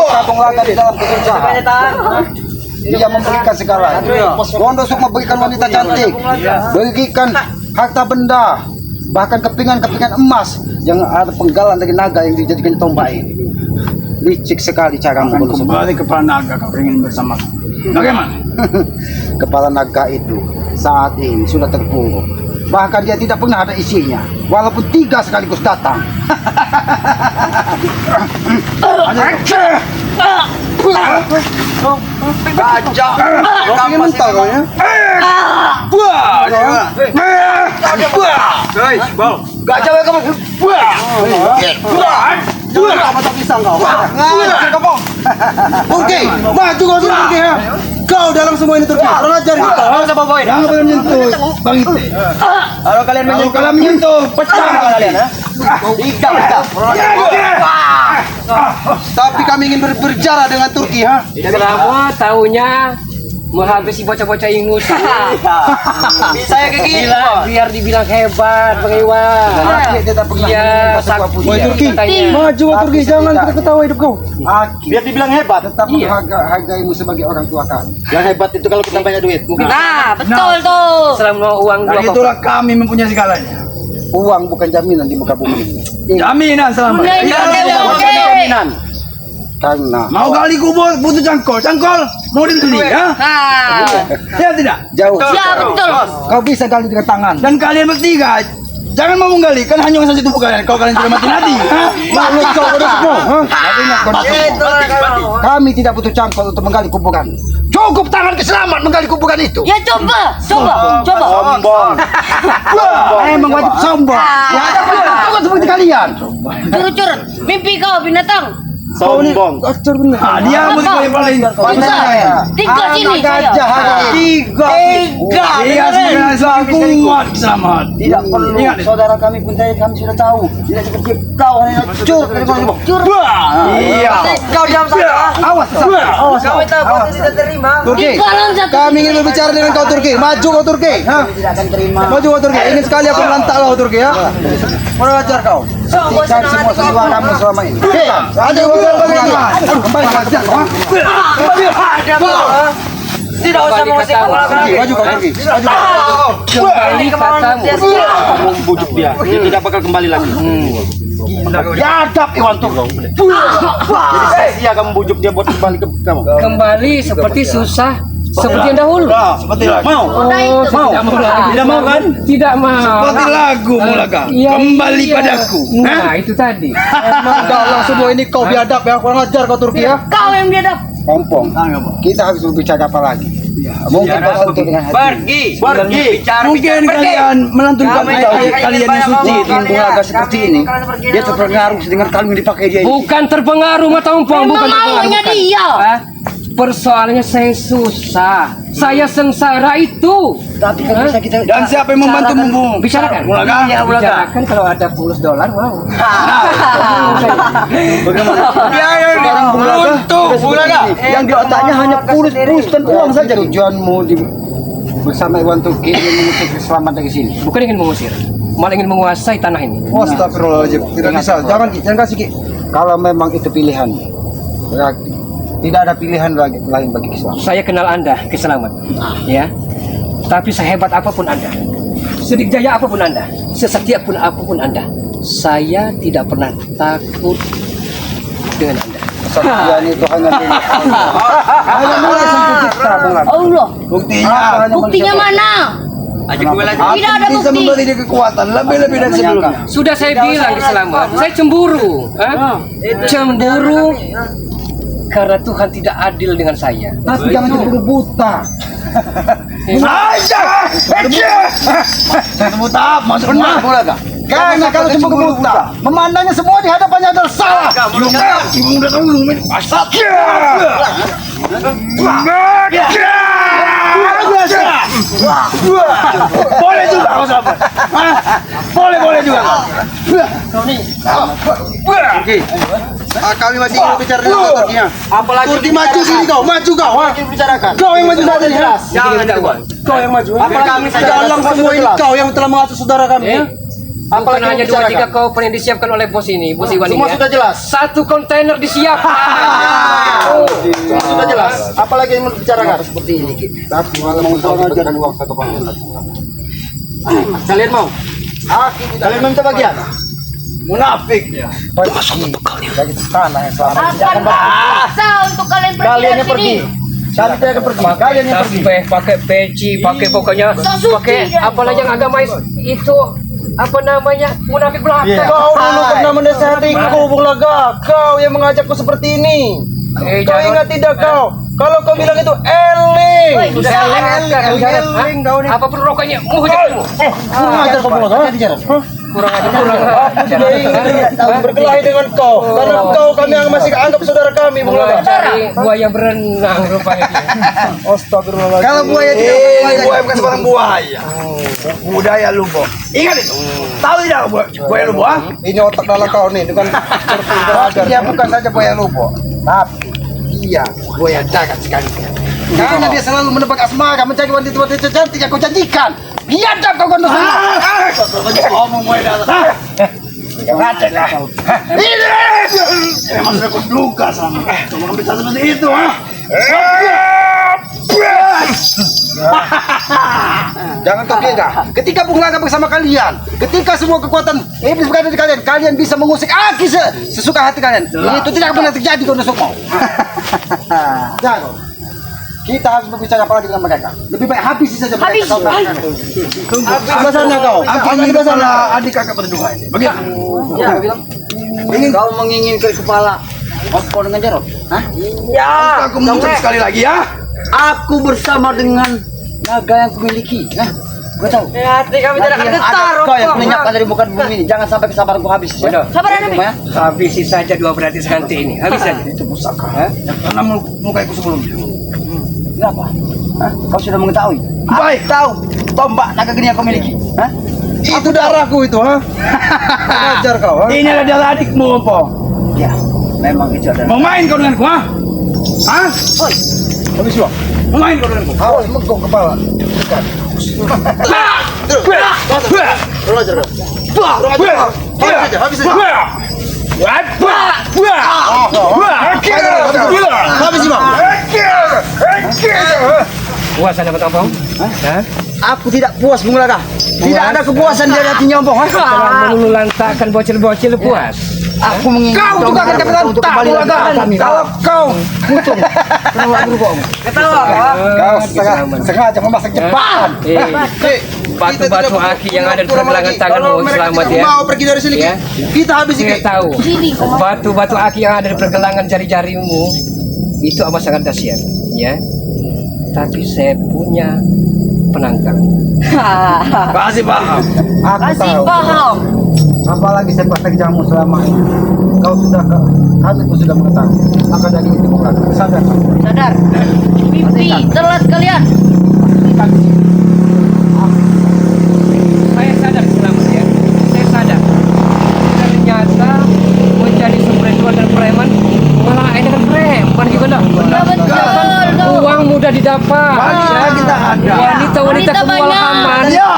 Tabung laga di dalam kesusahan. Dia memberikan segala. Gondo Suk memberikan wanita cantik, berikan harta benda, bahkan kepingan-kepingan emas yang ada penggalan dari naga yang dijadikan tombak ini. Licik sekali caramu Gondo Suk. Kembali ke naga kau ingin bersama. Bagaimana? Kepala naga itu saat ini sudah terpuruk. Bahkan dia tidak pernah ada isinya, walaupun 3 sekaligus datang. Gajah. Kau ingin mental kau ya? Gajah kamu. Apa tak pisang kau? Oke, maju kau sudah pergi ya. Kau dalam semua ini Turki. Kurang ajar kau. Jangan bawa Jangan boleh menyentuh Bang Ite. Kalau kalian Kalau kalian menyentuh, pecah kalian ya. Tidak. Tapi kami ingin berbicara dengan Turki ha. Semua tahunya menghabisi bocah-bocah ingus. Bisa ya kayak gitu. Biar dibilang hebat, Bang Iwan. Iya, sakti. Woi Turki, katanya. maju wah Turki, jangan kita ketawa hidup kau. Biar dibilang hebat, tetap Iya. hargaimu sebagai orang tua kan. Yang hebat itu kalau kita banyak duit. Mungkin Nah, betul tuh. Selama uang Dan 2 itulah kami mempunyai segalanya. Uang bukan jaminan di muka bumi ini. Jaminan selamat. Udah, Ya, oke, oke. jaminan. Karena mau kali kubur butuh cangkol mau dibeli ya? Nah, Ya tidak. jauh. ya betul. Kau bisa gali dengan tangan. Dan kalian bertiga jangan mau menggali, kan hanya saja tubuh kalian. Kalau kalian tidak mati. Mulut kau bodoh semua. Tapi ingat bodoh semua. Kami tidak butuh cangkol untuk menggali kuburan. Cukup tangan keselamat menggali kuburan itu. Ya coba. Sombong. Emang wajib sombong. Ya ada perempuan seperti kalian. Curut-curut. Mimpi kau binatang. Sombong. Ah, dia mau paling. Tiga sini saya. Tiga. Dia sudah kuat selamat. Tidak perlu. Ingat, Saudara kami pun kami sudah tahu. Tidak seperti kau hanya curut dari mana. Iya. Kau jam sana. Awas. Kau itu pasti tidak terima. Turki. Tiga lawan satu. Kami ingin berbicara dengan kau Turki. Maju kau Turki. Tidak akan terima. Maju kau Turki. Ingin sekali aku melantak kau Turki ya. Mana ajar kau? Hentikan semua sesuaramu selama ini. Ada kembali ajar kau. Tidak usah mengusik kamu lagi. Maju kau Turki. Kembali katamu. Membujuk dia. Dia tidak bakal kembali lagi. Biadab Iwan Turki. Jadi sia-sia kamu bujuk dia buat kembali ke kamu. Kembali seperti susah, seperti yang dahulu. Seperti lagu. Mau? Tidak mau lagi. Tidak mau kan? Tidak mau. Seperti lagu mulaka. Iya, Kembali iya. padaku. Nah, itu tadi. Emang kau semua ini kau biadab ya. Kurang ajar kau Turki ya. Kau yang biadab. Pompong. Kita harus berbicara apa lagi? Mungkin kau sentuh dengan hati. Pergi. Mungkin kalian melantunkan ayat kalian yang suci. Bunga agak seperti ini, dia terpengaruh dengan kalung yang dipakai dia ini. Bukan terpengaruh mata umpang, bukan Memang terpengaruh. maunya bukan. dia. Hah? Persoalannya saya susah, saya sengsara itu. Tapi kan bisa kita Dan siapa yang membantumu? Bicarakan. Mulaka. Bicarakan kalau ada $10 mau. yang di otaknya hanya pulus dan uang saja. Tujuanmu bersama Iwan Turki ingin mengusir selamat dari sini. Bukan ingin mengusir, malah ingin menguasai tanah ini. Astagfirullahaladzim, tidak bisa. Jangan kasih Ki. Kalau memang itu pilihan, berarti tidak ada pilihan lain bagi Islam. Saya kenal Anda, Keselamat. Ya. Tapi sehebat apapun Anda, sedikjaya apapun Anda, sesetia pun apapun Anda, saya tidak pernah takut dengan Anda. Kesetiaan itu hanya milik Allah. Hanya milik Sang Pencipta, Bunga. Allah. Buktinya mana? Tidak ada Bisa bukti. memberi dia kekuatan lebih-lebih dari sebelumnya. Sudah saya bilang Keselamat, saya cemburu. Hah? Cemburu karena Tuhan tidak adil dengan saya. Tapi jangan cemburu buta. Buta, masuk benar mulaka. Karena kalau cemburu buta, memandangnya semua di hadapannya adalah salah. Ibu udah tahu pasat. Boleh juga kau sabar. Boleh juga. Oke. Kami masih ingin bicara dengan Turki ya. Apalagi Turki maju sini kau, maju kau. bicarakan. Kau yang maju saja ya. Jangan dakwah. Kau yang maju. Apalagi kami saja dalam semua ini kau yang telah mengatur saudara kami. Eh? Bukan Apalagi hanya membicarakan. 2-3 kau yang disiapkan oleh bos ini, bos Iwan ini. Semua ya. sudah jelas. Satu kontainer disiapkan. Semua sudah jelas. Apalagi yang membicarakan. Seperti ini Ki. Tapi malah mau ajar uang 1 kontainer. Kalian mau? Kalian minta bagian? Munafik ya. Masuk dari tanah yang selama ini. Akan paksa untuk kalian pergi Kalian dari yang sini. pergi. Kami tidak akan pergi. Kalian yang pergi. Sampai pakai peci, pakai pokoknya pakai apalah yang agama itu apa namanya munafik belaka. Kau dulu pernah menasihatiku, Bung Laga. Kau yang mengajakku seperti ini. Kau ingat tidak kau? Kalau kau bilang itu eling. Udah eling kau nih. Apa perlu rokoknya? Muhujatmu. Kurang ajar kau Bung Laga. Kurang aja. Aku tidak ingin berkelahi dengan kau. Karena kau kami yang masih anggap saudara kami, Bung Laga. Cari buaya berenang rupanya dia. Astagfirullahaladzim. Kalau buaya tidak Buaya bukan sebarang buaya. Budaya Lubo. Ingat itu. Tahu tidak buaya Lubo? ini otak dalam kau nih dengan dia bukan saja buaya lubo, tapi dia buaya dagat sekali. Karena dia selalu menebak asmara, mencari wanita-wanita cantik yang kau janjikan. Biadab kau gondok semua. Ngomong gue dah. Ada lah. Ini emang sudah kuduga sama. Kamu bisa seperti itu, ha? Jangan kau kira, ketika Bung Laga bersama kalian, ketika semua kekuatan iblis berada di kalian, kalian bisa mengusik Aki sesuka hati kalian. Itu tidak pernah terjadi kau Nusukmo. Jangan. Kita harus berbicara apa lagi dengan mereka. Lebih baik habisi saja mereka. Alasannya kau. Aku ini masalah adik kakak berdua ini. Bagaimana? Ya, ingin kau menginginkan kepala Opo dengan Jarot? Hah? Ya. Aku mengucap sekali lagi ya. Aku bersama dengan naga yang kumiliki. Nah, gue tahu. Hati kami tidak akan getar. Kau yang melenyapkan dari muka bumi ini. Jangan sampai kesabaranku habis. Ya? Sabar Nabi. Ya? Habisi saja 2 berarti sekanti ini. Habis saja. Itu pusaka. Karena mukaiku sebelumnya. Kenapa? Hah? Kau sudah mengetahui? Baik. Aku tahu tombak naga geni yang kau miliki. Hah? Itu darahku itu, ha? Ajar kau, ha? Ini adalah adikmu, Po. Ya, memang itu adalah. Mau main kau denganku, ha? Hah? Habis lu. Mau main kau denganku? Awas menggong kepala. Dekat. Habis saja. Habis Bang. Puas Anda Bang? Aku tidak puas Bung Laga. Tidak ada kepuasan dari hatinya Bung. Telah melululantakkan bocil-bocil puas. Aku menginginkan Kau juga akan katakan untuk tak kembali Bung lagi Laga. ke kami. Kalau kau kau Selamat. sengaja memasak Jepang. Batu-batu aki yang ada di pergelangan tanganmu selamat ya. Mau pergi dari sini. Ya. Kita habis Saya ini. tahu batu-batu aki yang ada di pergelangan jari-jarimu itu amat sangat dahsyat ya. Tapi saya punya penangkal. Kasih paham. Aku Kasih tahu. paham. Apalagi sepak terjamu selama ini. Kau sudah kami pun sudah mengetahui. Maka dari itu bukan sadar. Sadar. Mimpi telat kalian. Saya sadar selamat ya. Saya sadar. Ternyata menjadi sumber dan preman malah enakan preman gimana? Betul. Uang mudah didapat. Wanita kita ada. Wanita-wanita Wanita kewalahan. banyak. Ya.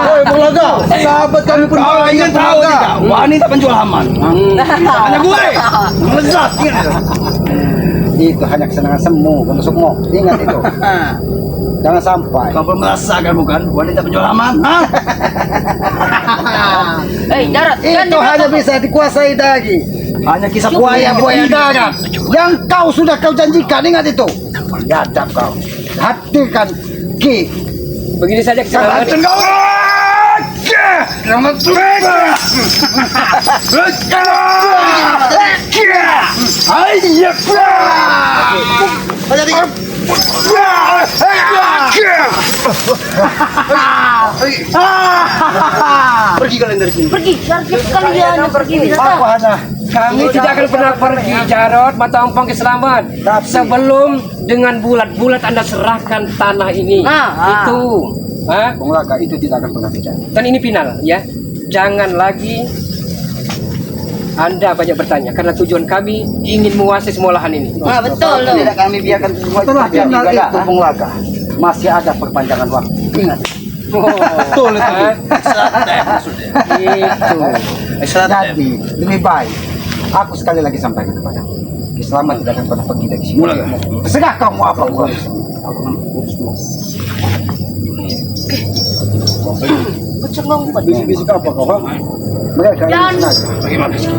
Woi Bung Laga, sahabat kami pun Kau ingin tahu tidak? Wanita penjual aman. Hanya gue. Melezat. itu hanya kesenangan semu, menusukmu. Ingat itu. Jangan sampai. Kau pun merasakan bukan? Wanita penjual aman. Hah? Jarot. Itu hanya bisa dikuasai lagi. Hanya kisah Buaya-buaya darat yang kau sudah kau janjikan, ingat itu. Biadab kau. Hatikan Ki. Begini saja keselamatan. Tengok. Yang Pergi kalian dari sini. Pergi. Pergi kalian. Pergi binatang. Aku hanya Kami tidak akan pernah pergi, Jarot, mata ompong keselamat. Sebelum dengan bulat-bulat Anda serahkan tanah ini. Itu. Hah? Bung Laga itu tidak akan pernah terjadi. Dan ini final ya. Jangan lagi Anda banyak bertanya karena tujuan kami ingin menguasai semua lahan ini. Betul loh. Tidak kami biarkan semua itu Setelah terjadi. final Laga. itu Bung Laga masih ada perpanjangan waktu. Ingat. Betul itu. Itu. Jadi lebih baik aku sekali lagi sampaikan kepada Selamat tidak akan pernah pergi dari sini. Terserah kamu apa gua. Bisik-bisik apa kau? Ha? Mereka ini sengaja. bagaimana sih?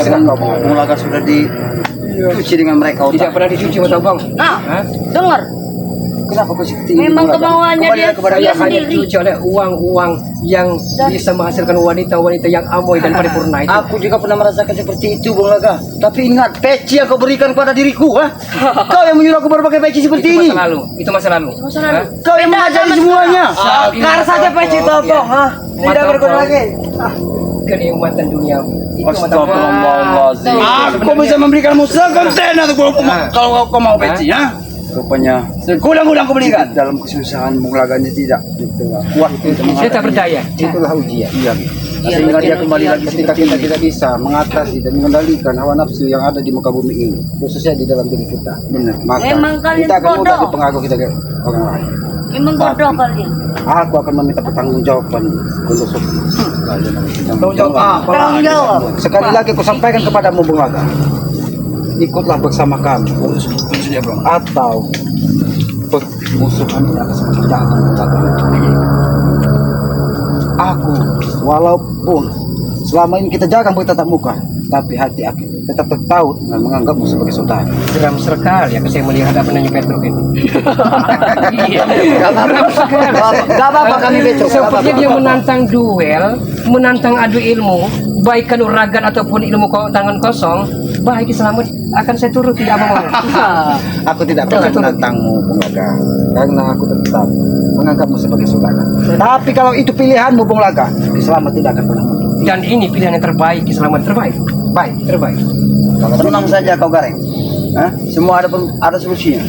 Jangan kau Bung Laga sudah dicuci dengan mereka. Tidak pernah dicuci mata bang. Nah, dengar. Kenapa kau seperti Memang kemauannya dia Saya hanya sendiri. dicuci oleh uang-uang yang bisa menghasilkan wanita-wanita yang amoy dan paripurna itu. Aku juga pernah merasakan seperti itu, Bung Laga. Tapi ingat, peci yang kau berikan kepada diriku, ha? Kau yang menyuruh aku berpakai peci seperti ini. Itu masa lalu. Itu masa lalu. Masa lalu. Hah? Kau yang mengajari semuanya. Sekar saja peci topong, ha? Tidak berguna lagi. Kenikmatan dunia. Itu mata Astagfirullahaladzim. Aku bisa memberikanmu sekontainer kalau kau mau peci, ya? Rupanya Gudang-gudang kau belikan. dalam kesusahan Bung Laga ini tidak kuat untuk Saya tak berdaya. Itulah ujian. Iya. Sehingga dia kembali lagi ketika kita tidak bisa mengatasi dan mengendalikan hawa nafsu yang ada di muka bumi ini, khususnya di dalam diri kita. Benar. Maka Memang kalian kita akan mudah bodoh. dipengaruhi kita ke orang lain. Emang bodoh kalian. Aku akan meminta pertanggungjawaban untuk kalian. Tanggung jawab apa? Tanggung jawab. Sekali lagi aku sampaikan kepadamu Bung Laga, ikutlah bersama kami atau permusuhan ini akan semakin datang. Aku walaupun selama ini kita jarang bertatap muka, tapi hati aku tetap tertaut dan menganggapmu sebagai saudara. Geram sekali ya saya melihat apa namanya Petruk ini. Iya. Gak apa-apa kami becok. Seperti dia menantang duel, menantang adu ilmu, baik kanuragan ataupun ilmu tangan kosong, baik selamat akan saya turut tidak mau. Aku tidak pernah menantangmu Bung Laga, karena aku tetap menganggapmu sebagai saudara. Tapi kalau itu pilihanmu Bung Laga, selamat tidak akan pernah mundur. Dan ini pilihan yang terbaik, selamat terbaik. Baik, terbaik. Tenang saja kau Gareng. Hah? Semua ada solusinya.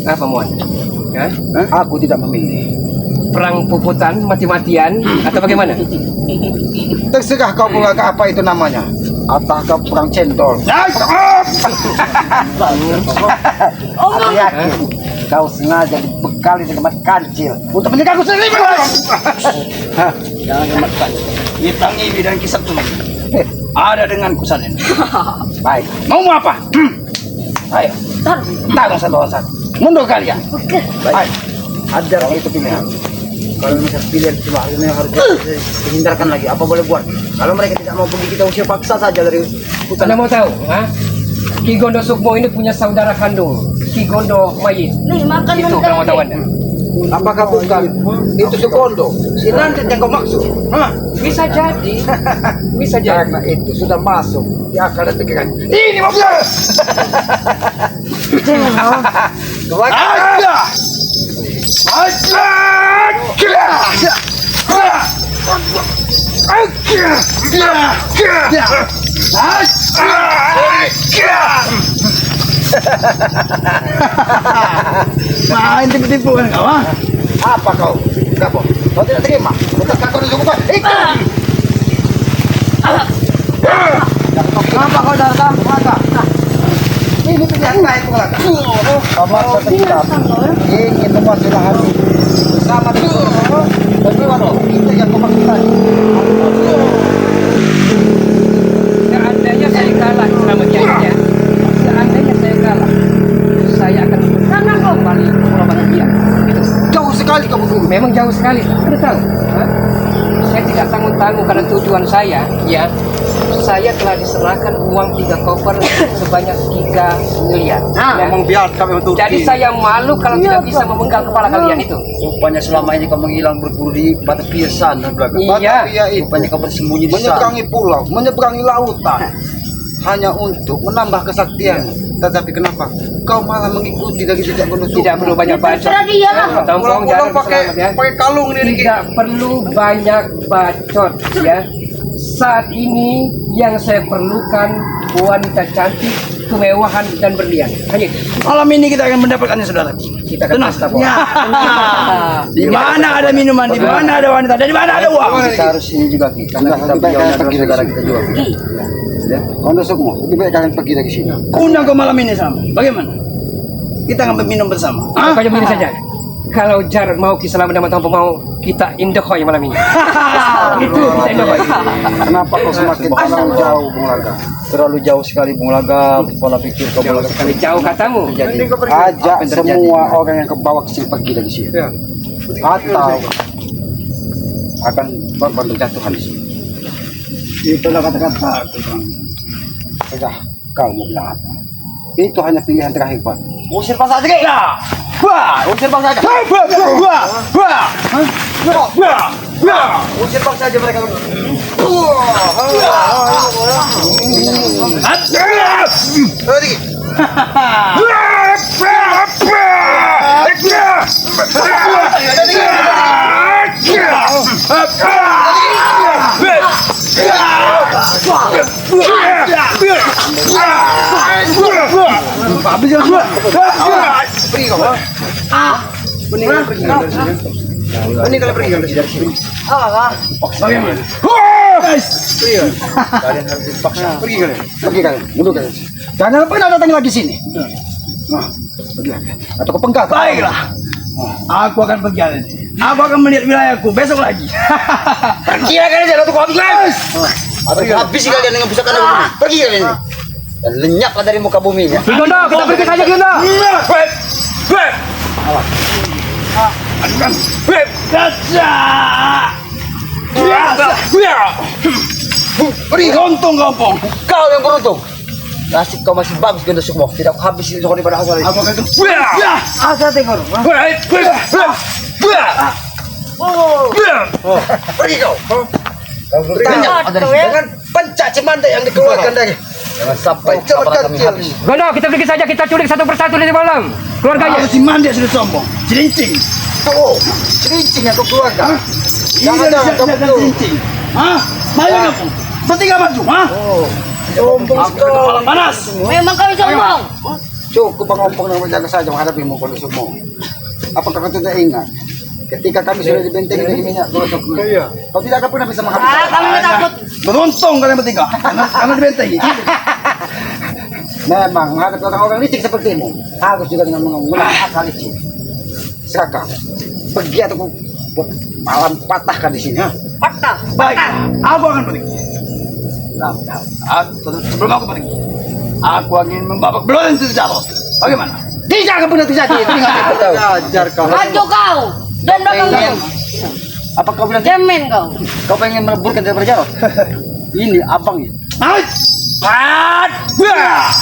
Apa muan? Hah? Aku tidak memilih. Perang puputan, mati-matian, atau bagaimana? Terserah kau Bung Laga apa itu namanya. Apakah perang cendol? Aku yakin kau sengaja dibekali dengan kancil untuk menyegahku sendiri. Jangan gematkan. Hitang ini dan kisah tulang. Ada dengan kusanen. Baik, Mau apa? ayo. Tanggung satu-satu. Mundur kalian. Baik, ada itu pilihan. Kalau misalnya pilihan cuma ini yang harus dihindarkan lagi. Apa boleh buat? Kalau mereka tidak mau pergi, kita usir paksa saja dari hutan. Anda mau tahu? Ha? Ki Gondo Sukmo ini punya saudara kandung, Ki Gondo Mayit. Nih makan Itu kalau mau tahu Anda. Apakah bukan itu Sukondo? Si Nandet yang kau maksud? Hah? Bisa jadi. Bisa jadi. Karena itu sudah masuk di akal dan pikiran. Ini mobil. Ada! Main tipu-tipu kan kau, ha? Apa kau? Kenapa? Kau tidak terima? Bukankah kau disuruh kau? Ikut! Kenapa kau datang? Maka ini pilihan baik Maka. Kamu tetap ingin menguasai lahan bersama dengan bagaimana? Itu yang kau maksud tadi. Seandainya saya kalah selama dia, seandainya saya kalah, saya akan kembali ke Pulau Bahagia. Itu Jauh sekali kamu dulu. memang jauh sekali. Anda tahu? Ha? Saya tidak tanggung-tanggung karena tujuan saya, ya. Saya telah diserahkan uang 3 koper sebanyak 3 miliar. Ya. Memang biar kami untuk. Jadi saya malu kalau tidak bisa memenggal kepala kalian itu. Rupanya selama ini kau menghilang berburu di Batavia sana belakang. Iya. Batavia itu Rupanya kau bersembunyi di sana. menyeberangi pulau, menyeberangi lautan hanya untuk menambah kesaktian. Tetapi kenapa kau malah mengikuti dari jejak gunung? Tidak perlu banyak bacot. Terserah dia lah. Tolong Pulang-pulang jangan pakai selamat, ya. pakai kalung nih. Tidak perlu banyak bacot, ya. Saat ini yang saya perlukan wanita cantik, kemewahan dan berlian. Hanya itu. Malam ini kita akan mendapatkannya, saudara. Kita akan Tenang. pesta, Bos. Ya. Di mana ada minuman, di mana ada wanita, dan di mana ada uang. Kita harus ini juga Ki, karena kita beliau adalah saudara kita juga. Ya, Kondo Sukmo, lebih baik kalian pergi dari sini. Undang kau malam ini sama. Bagaimana? Kita akan minum bersama. Ah? Pokoknya begini saja. Kalau Jar mau kisah dan tahu mau kita indehoy malam ini. Itu kita indehoy. Kenapa kau semakin terlalu jauh, Bung Laga? Terlalu jauh sekali, Bung Laga. Pola pikir kau Bung Laga. Sekali jauh katamu. Jadi ajak semua orang yang kau bawa ke sini pergi dari sini. Ya. Atau akan korban berjatuhan di sini. Itulah kata-kata aku, Bang. Sudah, kau mau bilang apa? Itu hanya pilihan terakhir, Pak. Usir paksa saja Ki. Wah! Usir paksa saja. Wah! Wah! Wah! Wah! Wah! Usir paksa saja mereka. Habis yang dua. Pergi kau. Ini kalian pergi dari sini. Ini kalian pergi dari sini. Bagaimana? guys. Kalian harus dipaksa. Pergi kalian. Mundur kalian. Jangan pernah datang lagi sini. Pergi lagi. Atau kau penggal. Baiklah. Aku akan pergi hari ini. Aku akan melihat wilayahku besok lagi. Pergi kalian jangan tuh habis. Atau habis kalian dengan pusaka bumi. Pergi kalian. Dan lenyaplah dari muka bumi ya. Ganda, kau pergi saja Ganda. Adukan. Gajah. Pergi Untung kampung. kau yang beruntung. Nasib kau masih bagus Ganda Sukmo. Tidak aku habis ini pada asal ini. Aku akan Asal tengok. Pergi kau. Lenyap dari sini. Dengan pencak cimanda yang dikeluarkan dari. Jangan sampai kami habis. Ganda, kita pergi saja, kita culik satu persatu di malam. Keluarganya. si Mandi sudah sombong. Cilincing. Oh, cerincing yang kau keluarkan. Jangan kau cilincing. Hah? Mayu kampung. Bertiga maju, hah? sombong sekali. Panas. Memang kami sombong. Cukup mengompong dan berjaga saja menghadapi Ganda Sukmo. Apakah kau tidak ingat? Ketika kami sudah dibentengi dari minyak Ganda Sukmo, kau tidak akan pernah bisa Ah, menghabiskan. kami nggak takut. Beruntung kalian bertiga. Karena dibentengi. Memang menghadapi orang-orang licik sepertimu harus juga dengan menggunakan akal licik. Sekarang pergi atau buat malam patahkan di sini. Ha? Patah. Baik, aku akan pergi. Sebelum aku pergi, aku ingin membabak belum itu jatuh. Bagaimana? Tidak akan pernah terjadi. Ajar kau. Maju kau. Dan belakang. Apa kau bilang? Jamin kau. Kau pengen mereburkan daripada Jarod? Ini abangnya. Hai! Pat! Wah!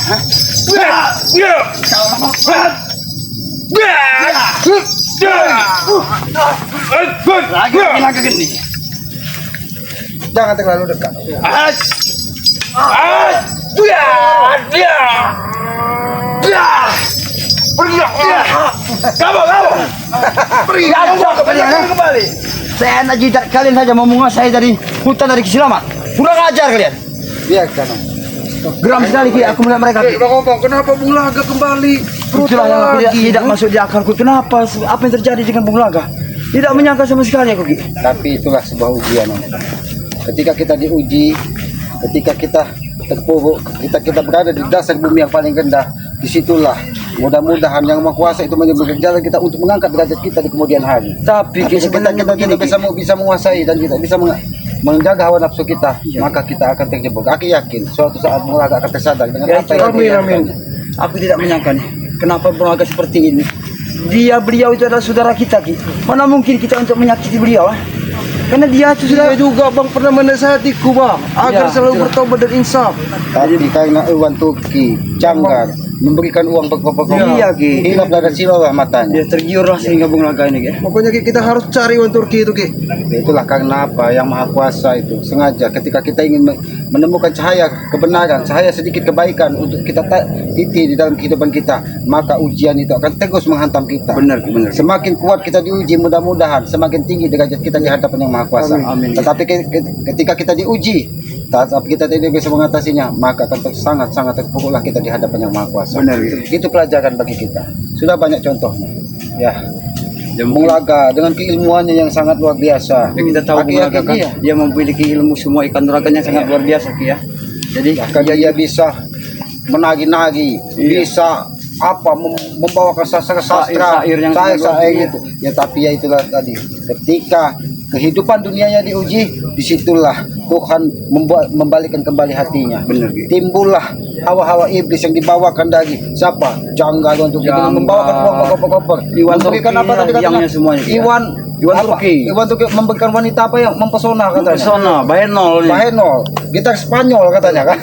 Wah! Ya! Pat! Lagi bilang ke gini. Jangan terlalu dekat. Hai! Hai! Wah! Dia! Dia! Pergi! Kamu! Pergi! Kembali! Saya nak jidat kalian saja mau menguasai dari hutan dari Kiselamat. Kurang ajar kalian. Biarkan. Geram sekali Ki, aku melihat mereka. Kenapa Bung Laga kembali? Itulah yang aku tidak masuk di akalku. Kenapa? Apa yang terjadi dengan Bung Laga? Tidak menyangka sama sekali aku Ki. Tapi itulah sebuah ujian. Ketika kita diuji, ketika kita terpuruk, kita berada di dasar bumi yang paling rendah, disitulah mudah-mudahan yang Maha Kuasa itu menyebutkan jalan kita untuk mengangkat derajat kita di kemudian hari. Tapi kita bisa menguasai dan kita bisa menjaga hawa nafsu kita, maka kita akan terjebak. Aku yakin suatu saat Bung Laga akan tersadar dengan apa yang Amin. Aku tidak menyangka nih, kenapa Bung Laga seperti ini. Beliau itu adalah saudara kita Ki. Mana mungkin kita untuk menyakiti beliau? Karena dia itu Dia juga Bang pernah menasihatiku Bang agar Ya, selalu bertobat dan insaf. Tapi karena Iwan Turki, Canggar, memberikan uang berkopok-kopok. Iya Ki. Hilap dari silau matanya. Dia tergiur lah sehingga Bung Laga ini Ki. Pokoknya Ki, kita harus cari Wan Turki itu Ki. Itulah karena apa yang Maha Kuasa itu sengaja ketika kita ingin menemukan cahaya kebenaran, cahaya sedikit kebaikan untuk kita titi di dalam kehidupan kita, maka ujian itu akan terus menghantam kita. Benar. Semakin kuat kita diuji, mudah-mudahan semakin tinggi derajat kita di hadapan yang Maha Kuasa. Amin. Tetapi ketika kita diuji, tapi kita tidak bisa mengatasinya, maka akan sangat-sangat terpuruklah kita di hadapan yang Maha Kuasa. Benar. Itu pelajaran bagi kita. Sudah banyak contohnya. Ya. Bung Laga dengan keilmuannya yang sangat luar biasa. Ya, kita tahu Bung Laga kan dia memiliki ilmu semua ikan nuraganya sangat luar biasa Ki ya. Jadi dia bisa menagi-nagi, bisa apa membawakan sastra sair itu. Ya tapi ya itulah tadi. Ketika kehidupan dunianya diuji, disitulah Tuhan membalikkan kembali hatinya. Benar. Timbullah hawa-hawa iblis yang dibawakan dari siapa? Janggal untuk membawakan koper-koper. Iwan memberikan apa tadi katanya? Iwan Turki memberikan wanita apa yang mempesona katanya? Mempesona, Bahenol. Gitar Spanyol katanya kan?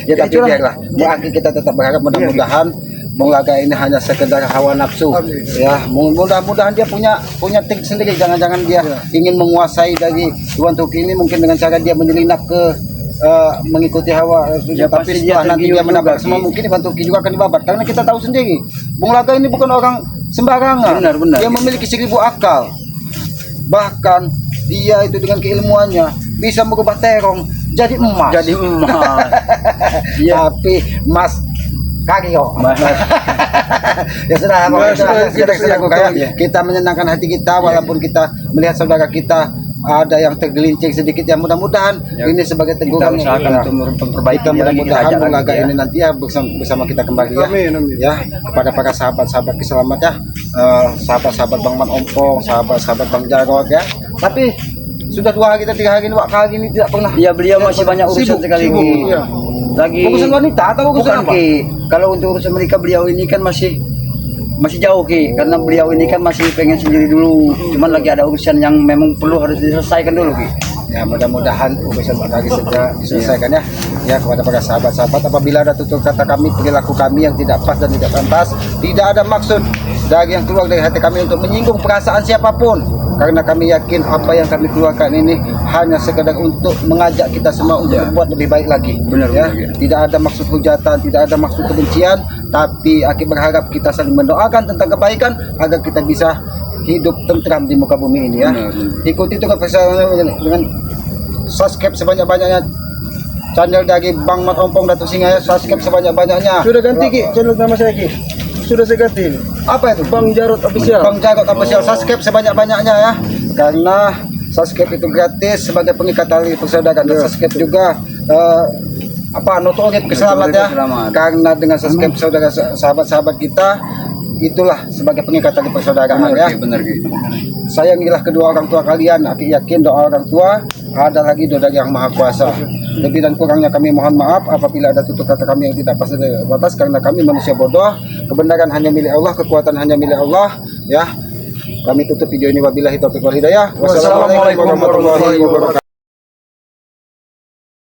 Ya tapi biarlah. Berarti kita tetap berharap mudah-mudahan Bung Laga ini hanya sekedar hawa nafsu. Ya, mudah-mudahan dia punya trik sendiri. Jangan-jangan dia ingin menguasai dari Iwan Turki ini mungkin dengan cara dia menyelinap ke mengikuti hawa nafsunya. Tapi setelah nanti dia mendapat semua mungkin Iwan Turki juga akan dibabat. Karena kita tahu sendiri, Bung Laga ini bukan orang sembarangan. Benar. Dia memiliki 1000 akal. Bahkan dia itu dengan keilmuannya bisa merubah terong jadi emas. Tapi Mas Kagio. Ya sudah, kita menyenangkan hati kita walaupun kita melihat saudara kita ada yang tergelincir sedikit ya, mudah-mudahan ini sebagai teguran untuk perbaikan, mudah-mudahan laga ini nanti ya bersama kita kembali ya. Ya, kepada para sahabat-sahabat keselamat ya, sahabat-sahabat Bang Man Ompong, sahabat-sahabat Bang Jarod ya. Tapi sudah 2 hari, 3 hari ini tidak pernah. Ya, beliau masih banyak urusan sekali lagi. Iya. Lagi Urusan wanita atau urusan apa? Ki. Kalau untuk urusan menikah beliau ini kan masih jauh Ki, karena beliau ini kan masih pengen sendiri dulu. Cuman lagi ada urusan yang memang perlu harus diselesaikan dulu Ki. Ya, mudah-mudahan urusan lagi segera diselesaikan ya. Ya, kepada para sahabat-sahabat, apabila ada tutur kata kami, perilaku kami yang tidak pas dan tidak pantas, tidak ada maksud dari yang keluar dari hati kami untuk menyinggung perasaan siapapun, karena kami yakin apa yang kami keluarkan ini hanya sekedar untuk mengajak kita semua untuk berbuat lebih baik lagi. Benar, ya. benar, ya. Tidak ada maksud hujatan, tidak ada maksud kebencian, tapi Aki berharap kita saling mendoakan tentang kebaikan agar kita bisa hidup tentram di muka bumi ini ya. Ikuti itu dengan subscribe sebanyak-banyaknya channel dari Bang Mat Ompong Datuk Singa ya, subscribe sebanyak-banyaknya. Sudah ganti Ki, channel nama saya Ki. Sudah saya ganti. Apa itu? Bang Jarod Official. Bang Jarod Official, subscribe sebanyak-banyaknya ya. Karena subscribe itu gratis sebagai pengikat tali persaudaraan, dan subscribe juga notorip keselamat ya. Karena dengan subscribe saudara sahabat-sahabat kita, itulah sebagai pengikat tali persaudaraan ya. Benar Ki. Sayangilah kedua orang tua kalian. Aki yakin doa orang tua ada lagi doa dari Yang Maha Kuasa. Lebih dan kurangnya kami mohon maaf apabila ada tutur kata kami yang tidak pas dari batas, karena kami manusia bodoh. Kebenaran hanya milik Allah, kekuatan hanya milik Allah ya. Kami tutup video ini wabillahi taufiq wal hidayah. Wassalamualaikum warahmatullahi wabarakatuh.